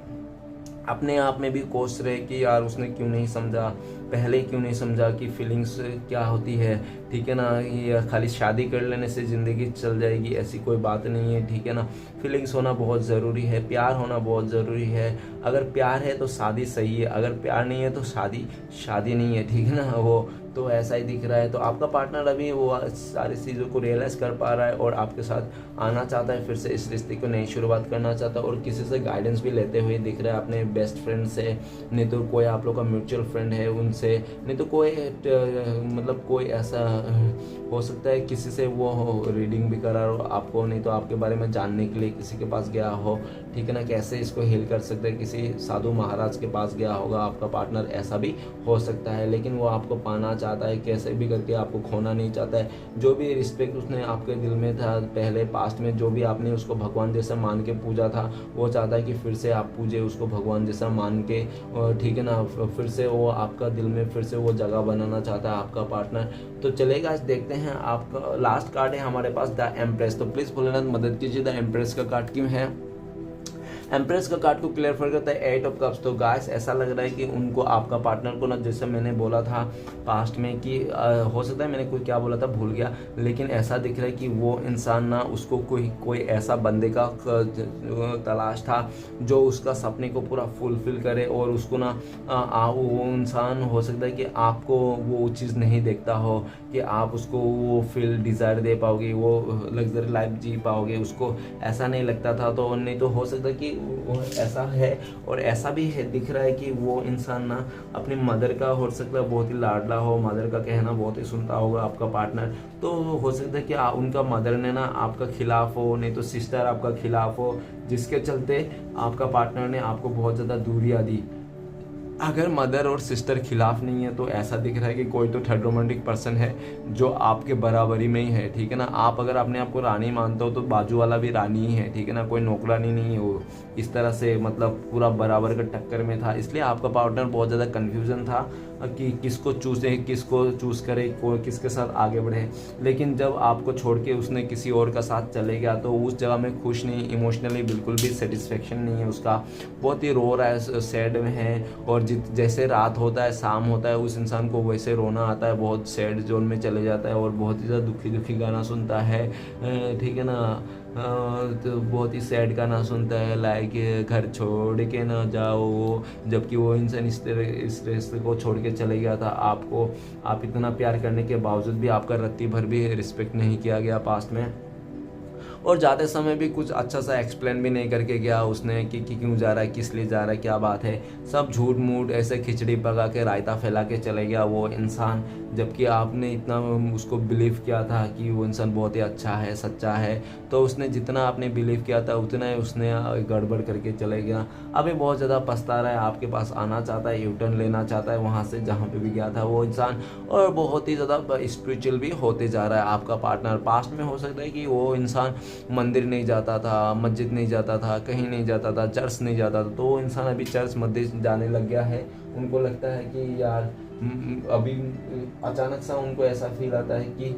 अपने आप में भी कोस रहे कि यार उसने क्यों नहीं समझा, पहले ही क्यों नहीं समझा कि फीलिंग्स क्या होती है, ठीक है ना। ये खाली शादी कर लेने से ज़िंदगी चल जाएगी ऐसी कोई बात नहीं है, ठीक है ना। फीलिंग्स होना बहुत ज़रूरी है, प्यार होना बहुत ज़रूरी है। अगर प्यार है तो शादी सही है, अगर प्यार नहीं है तो शादी नहीं है, ठीक है ना। वो तो ऐसा ही दिख रहा है। तो आपका पार्टनर अभी वो सारी चीज़ों को रियलाइज़ कर पा रहा है और आपके साथ आना चाहता है, फिर से इस रिश्ते को नई शुरुआत करना चाहता है, और किसी से गाइडेंस भी लेते हुए दिख रहा है, अपने बेस्ट फ्रेंड से, नहीं तो कोई आप लोग का म्यूचुअल फ्रेंड है उनसे, नहीं तो कोई मतलब कोई ऐसा हो सकता है किसी से वो रीडिंग भी करा हो आपको, नहीं तो आपके बारे में जानने के लिए किसी के पास गया हो, ठीक है ना, कैसे इसको हील कर सकते हैं। किसी साधु महाराज के पास गया होगा आपका पार्टनर, ऐसा भी हो सकता है, लेकिन वो आपको पाना चाहता है, कैसे भी करके आपको खोना नहीं चाहता है। जो भी रिस्पेक्ट उसने आपके दिल में था पहले पास्ट में, जो भी आपने उसको भगवान जैसा मान के पूजा था, वो चाहता है कि फिर से आप पूजे उसको भगवान जैसा मान के, और ठीक है ना, फिर से वो आपका दिल में फिर से वो जगह बनाना चाहता है आपका पार्टनर। तो चलेगा, देखते हैं। आपका लास्ट कार्ड है हमारे पास द एम्प्रेस। तो प्लीज़ भोलेनाथ मदद कीजिए, द एम्प्रेस का कार्ड क्यों है। एम्प्रेस का कार्ड को क्लियर करता है 8 ऑफ कप्स। तो गाइस ऐसा लग रहा है कि उनको आपका पार्टनर को ना, जैसे मैंने बोला था पास्ट में कि हो सकता है मैंने कोई क्या बोला था भूल गया, लेकिन ऐसा दिख रहा है कि वो इंसान ना, उसको कोई ऐसा बंदे का तलाश था जो उसका सपने को पूरा फुलफिल करे, और उसको ना वो इंसान हो सकता है कि आपको वो चीज़ नहीं देखता हो कि आप उसको वो फील डिज़ायर दे पाओगे, वो लग्जरी लाइफ जी पाओगे, उसको ऐसा नहीं लगता था। तो नहीं तो हो सकता है कि वो ऐसा है, और ऐसा भी है दिख रहा है कि वो इंसान ना अपनी मदर का हो सकता है बहुत ही लाडला हो, मदर का कहना बहुत ही सुनता होगा आपका पार्टनर। तो हो सकता है कि उनका मदर ने ना आपका खिलाफ हो, नहीं तो सिस्टर आपका खिलाफ हो, जिसके चलते आपका पार्टनर ने आपको बहुत ज़्यादा दूरियां दी। अगर मदर और सिस्टर खिलाफ नहीं है तो ऐसा दिख रहा है कि कोई तो थर्ड रोमांटिक पर्सन है जो आपके बराबरी में ही है, ठीक है ना। आप अगर अपने आप को रानी मानते हो तो बाजू वाला भी रानी ही है, ठीक है ना, कोई नौकरानी नहीं है वो। इस तरह से मतलब पूरा बराबर का टक्कर में था, इसलिए आपका पार्टनर बहुत ज़्यादा कन्फ्यूजन था कि किसको चूज़ करे, किसके साथ आगे बढ़े। लेकिन जब आपको छोड़ के उसने किसी और का साथ चले गया तो उस जगह में खुश नहीं, इमोशनली बिल्कुल भी सेटिस्फेक्शन नहीं है उसका, बहुत ही रो रहा है, सैड में है। और जैसे रात होता है, शाम होता है, उस इंसान को वैसे रोना आता है, बहुत सैड जोन में चले जाता है और बहुत ही ज़्यादा दुखी गाना सुनता है, ठीक है ना। तो बहुत ही सैड गाना सुनता है, लाइक घर छोड़ के ना जाओ, जबकि वो इंसान इस रिश्ते को छोड़ के चले गया था। आप इतना प्यार करने के बावजूद भी आपका रत्ती भर भी रिस्पेक्ट नहीं किया गया पास्ट में, और जाते समय भी कुछ अच्छा सा एक्सप्लेन भी नहीं करके गया उसने कि क्यों जा रहा है, किस लिए जा रहा है, क्या बात है। सब झूठ मूठ ऐसे खिचड़ी पका के रायता फैला के चले गया वो इंसान, जबकि आपने इतना उसको बिलीव किया था कि वो इंसान बहुत ही अच्छा है, सच्चा है। तो उसने जितना आपने बिलीव किया था उतना ही उसने गड़बड़ करके चले गया। अभी बहुत ज़्यादा पछता रहा है, आपके पास आना चाहता है, यूटर्न लेना चाहता है वहाँ से जहाँ पे भी गया था वो इंसान, और बहुत ही ज़्यादा स्पिरिचुअल भी होते जा रहा है आपका पार्टनर। पास्ट में हो सकता है कि वो इंसान मंदिर नहीं जाता था, मस्जिद नहीं जाता था, कहीं नहीं जाता था, चर्च नहीं जाता था, तो वो इंसान अभी चर्च मस्जिद जाने लग गया है। उनको लगता है कि यार अभी अचानक सा उनको ऐसा फील आता है कि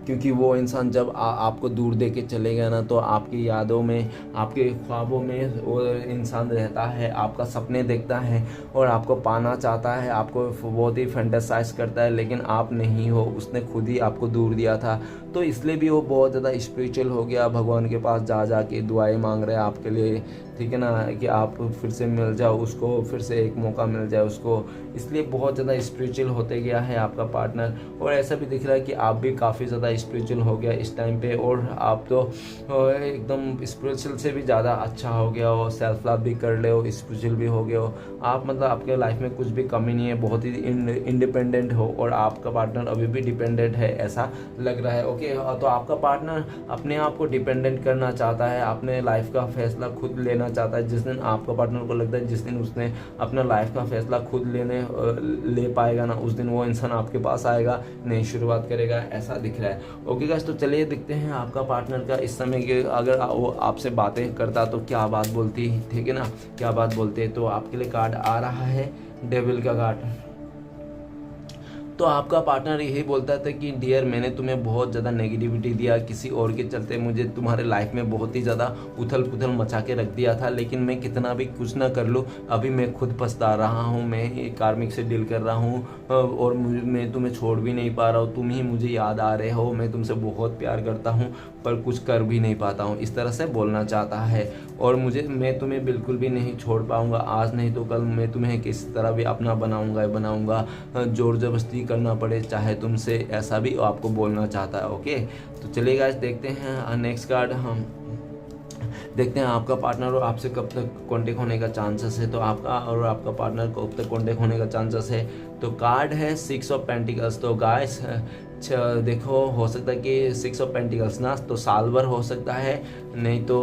क्योंकि वो इंसान जब आपको दूर दे के चले गया ना, तो आपकी यादों में, आपके ख्वाबों में वो इंसान रहता है, आपका सपने देखता है और आपको पाना चाहता है, आपको बहुत ही फैंटेसाइज करता है, लेकिन आप नहीं हो, उसने खुद ही आपको दूर दिया था। तो इसलिए भी वो बहुत ज़्यादा स्पिरिचुअल हो गया, भगवान के पास जा के दुआएं मांग रहे हैं आपके लिए, ठीक है ना, कि आप फिर से मिल जाओ उसको, फिर से एक मौका मिल जाए उसको। इसलिए बहुत ज़्यादा स्पिरिचुअल होते गया है आपका पार्टनर, और ऐसा भी दिख रहा है कि आप भी काफ़ी ज़्यादा स्पिरिचुअल हो गया इस टाइम पे, और आप तो एकदम स्पिरिचुअल से भी ज़्यादा अच्छा हो गया हो, सेल्फ लव भी कर ले हो, स्पिरिचुअल भी हो गया हो आप। मतलब आपके लाइफ में कुछ भी कमी नहीं है, बहुत ही इंडिपेंडेंट हो, और आपका पार्टनर अभी भी डिपेंडेंट है ऐसा लग रहा है। ओके, तो आपका पार्टनर अपने आप को डिपेंडेंट करना चाहता है, अपने लाइफ का फैसला खुद लेना चाहता है। जिस दिन आपका पार्टनर को लगता है जिस दिन उसने अपना लाइफ का फैसला खुद ले पाएगा ना, उस दिन वो इंसान आपके पास आएगा, नई शुरुआत करेगा, ऐसा दिख रहा है। ओके गाइस, तो चलिए देखते हैं आपका पार्टनर का इस समय के, अगर वो आपसे बातें करता तो क्या बात बोलती, ठीक है ना, क्या बात बोलते। तो आपके लिए कार्ड आ रहा है डेविल का कार्ड। तो आपका पार्टनर यही बोलता था कि डियर, मैंने तुम्हें बहुत ज़्यादा नेगेटिविटी दिया, किसी और के चलते मुझे तुम्हारे लाइफ में बहुत ही ज़्यादा उथल पुथल मचा के रख दिया था, लेकिन मैं कितना भी कुछ ना कर लूँ, अभी मैं खुद पछता रहा हूँ, मैं कार्मिक से डील कर रहा हूँ, और मैं तुम्हें छोड़ भी नहीं पा रहा हूँ, तुम ही मुझे याद आ रहे हो, मैं तुमसे बहुत प्यार करता हूँ पर कुछ कर भी नहीं पाता हूँ, इस तरह से बोलना चाहता है। और मैं तुम्हें बिल्कुल भी नहीं छोड़ पाऊँगा, आज नहीं तो कल मैं तुम्हें किसी तरह भी अपना बनाऊँगा, जोर जबरदस्ती करना पड़े चाहे तुमसे, ऐसा भी आपको बोलना चाहता है। ओके, तो चलिए गाइस देखते हैं नेक्स्ट कार्ड। हम देखते हैं आपका पार्टनर और आपसे कब तक कांटेक्ट होने का चांसेस है। तो आपका और आपका पार्टनर कब तक कांटेक्ट होने का चांसेस है। तो कार्ड है 6 ऑफ पेंटिकल्स। तो गाइस देखो हो सकता है कि 6 ऑफ पेंटिकल्स ना, तो साल भर हो सकता है, नहीं तो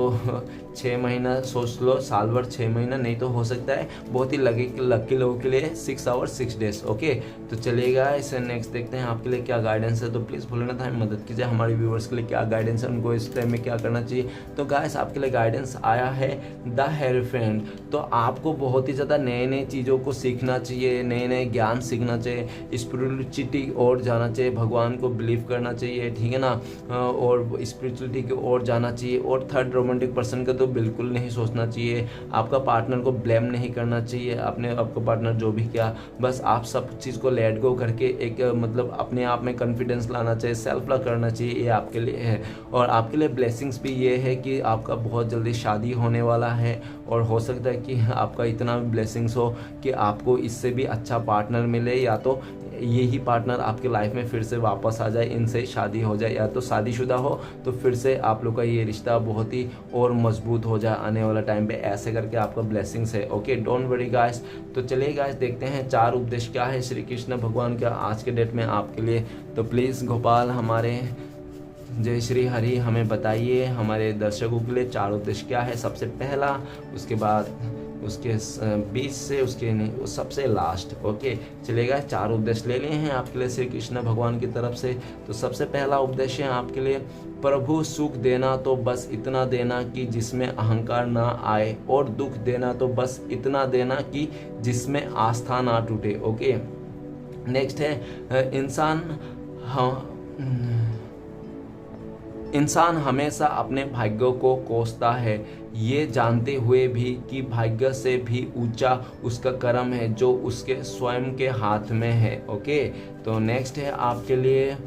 6 महीना सोच लो, साल भर 6 महीना, नहीं तो हो सकता है बहुत ही लकी लोगों के लिए 6 आवर 6 डेज। ओके, तो चलिएगा इसे नेक्स्ट देखते हैं आपके लिए क्या गाइडेंस है। तो प्लीज़ भूलना था हमें मदद कीजिए, हमारे व्यूवर्स के लिए क्या गाइडेंस है, उनको इस टाइम में क्या करना चाहिए। तो गाइस आपके लिए गाइडेंस आया है द हेरोफेंट। तो आपको बहुत ही ज़्यादा नए नए चीज़ों को सीखना चाहिए, नए नए ज्ञान सीखना चाहिए, स्पिरिचुअलिटी और जाना चाहिए, भगवान को बिलीव करना चाहिए, ठीक है ना, और स्पिरिचुअलिटी की ओर जाना चाहिए। और थर्ड रोमांटिक पर्सन का तो बिल्कुल नहीं सोचना चाहिए, आपका पार्टनर को ब्लेम नहीं करना चाहिए, आपका पार्टनर जो भी किया, बस आप सब चीज़ को लेट गो करके एक मतलब अपने आप में कॉन्फिडेंस लाना चाहिए, सेल्फ लव करना चाहिए, ये आपके लिए है। और आपके लिए ब्लेसिंग्स भी ये है कि आपका बहुत जल्दी शादी होने वाला है, और हो सकता है कि आपका इतना ब्लेसिंग्स हो कि आपको इससे भी अच्छा पार्टनर मिले, या तो यही पार्टनर आपके लाइफ में फिर से वापस आ जाए, इनसे शादी हो जाए, या तो शादीशुदा हो तो फिर से आप लोग का ये रिश्ता बहुत ही और मजबूत हो जाए आने वाला टाइम पे। ऐसे करके आपका ब्लेसिंग्स है। Okay, don't worry guys. तो चलिए गाइस देखते हैं 4 उपदेश क्या है श्री कृष्ण भगवान का आज के डेट में आपके लिए। तो प्लीज़ गोपाल हमारे जय श्री हरि हमें बताइए हमारे दर्शकों के लिए 4 उपदेश क्या है। सबसे पहला, उसके बाद उसके बीच से, उसके सबसे लास्ट। ओके, चलेगा 4 उपदेश ले लिए हैं आपके लिए श्री कृष्ण भगवान की तरफ से। तो सबसे पहला उपदेश है आपके लिए, प्रभु सुख देना तो बस इतना देना कि जिसमें अहंकार ना आए, और दुख देना तो बस इतना देना कि जिसमें आस्था ना टूटे। ओके, नेक्स्ट है इंसान हमेशा अपने भाग्य को कोसता है, ये जानते हुए भी कि भाग्य से भी ऊंचा उसका कर्म है जो उसके स्वयं के हाथ में है। ओके, तो नेक्स्ट है आपके लिए,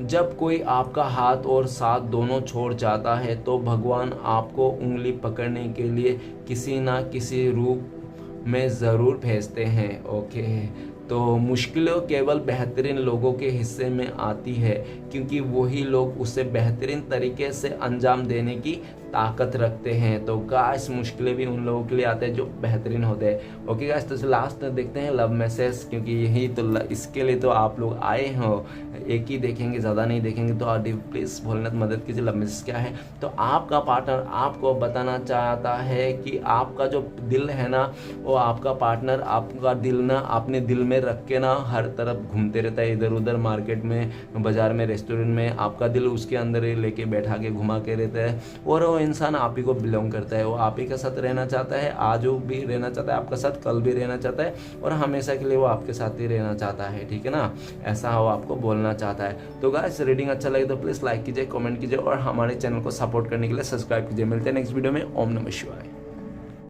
जब कोई आपका हाथ और साथ दोनों छोड़ जाता है तो भगवान आपको उंगली पकड़ने के लिए किसी ना किसी रूप में ज़रूर भेजते हैं। ओके, तो मुश्किलें केवल बेहतरीन लोगों के हिस्से में आती है, क्योंकि वही लोग उसे बेहतरीन तरीके से अंजाम देने की ताकत रखते हैं। तो गाइस मुश्किलें भी उन लोगों के लिए आते हैं जो बेहतरीन होते हैं। ओके गाइस, तो लास्ट देखते हैं लव मैसेज, क्योंकि यही तो इसके लिए तो आप लोग आए हो, एक ही देखेंगे, ज़्यादा नहीं देखेंगे। तो प्लीज़ भोलेनाथ मदद कीजिए, लव मैसेज क्या है। तो आपका पार्टनर आपको बताना चाहता है कि आपका जो दिल है ना, वो आपका पार्टनर आपका दिल ना अपने दिल में रख के ना हर तरफ घूमते रहता है, इधर उधर मार्केट में, बाजार में, रेस्टोरेंट में, आपका दिल उसके अंदर ही लेके बैठा के घुमा के रहता है। और वो इंसान आप ही को बिलोंग करता है, वो आप ही के साथ रहना चाहता है, आज वो भी रहना चाहता है आपका साथ, कल भी रहना चाहता है, और हमेशा के लिए वो आपके साथ ही रहना चाहता है, ठीक है ना, ऐसा वो आपको बोलना चाहता है। तो गाइस रीडिंग अच्छा लगे तो प्लीज़ लाइक कीजिए, कमेंट कीजिए, और हमारे चैनल को सपोर्ट करने के लिए सब्सक्राइब कीजिए। मिलते हैं नेक्स्ट वीडियो में। ओम नमः शिवाय।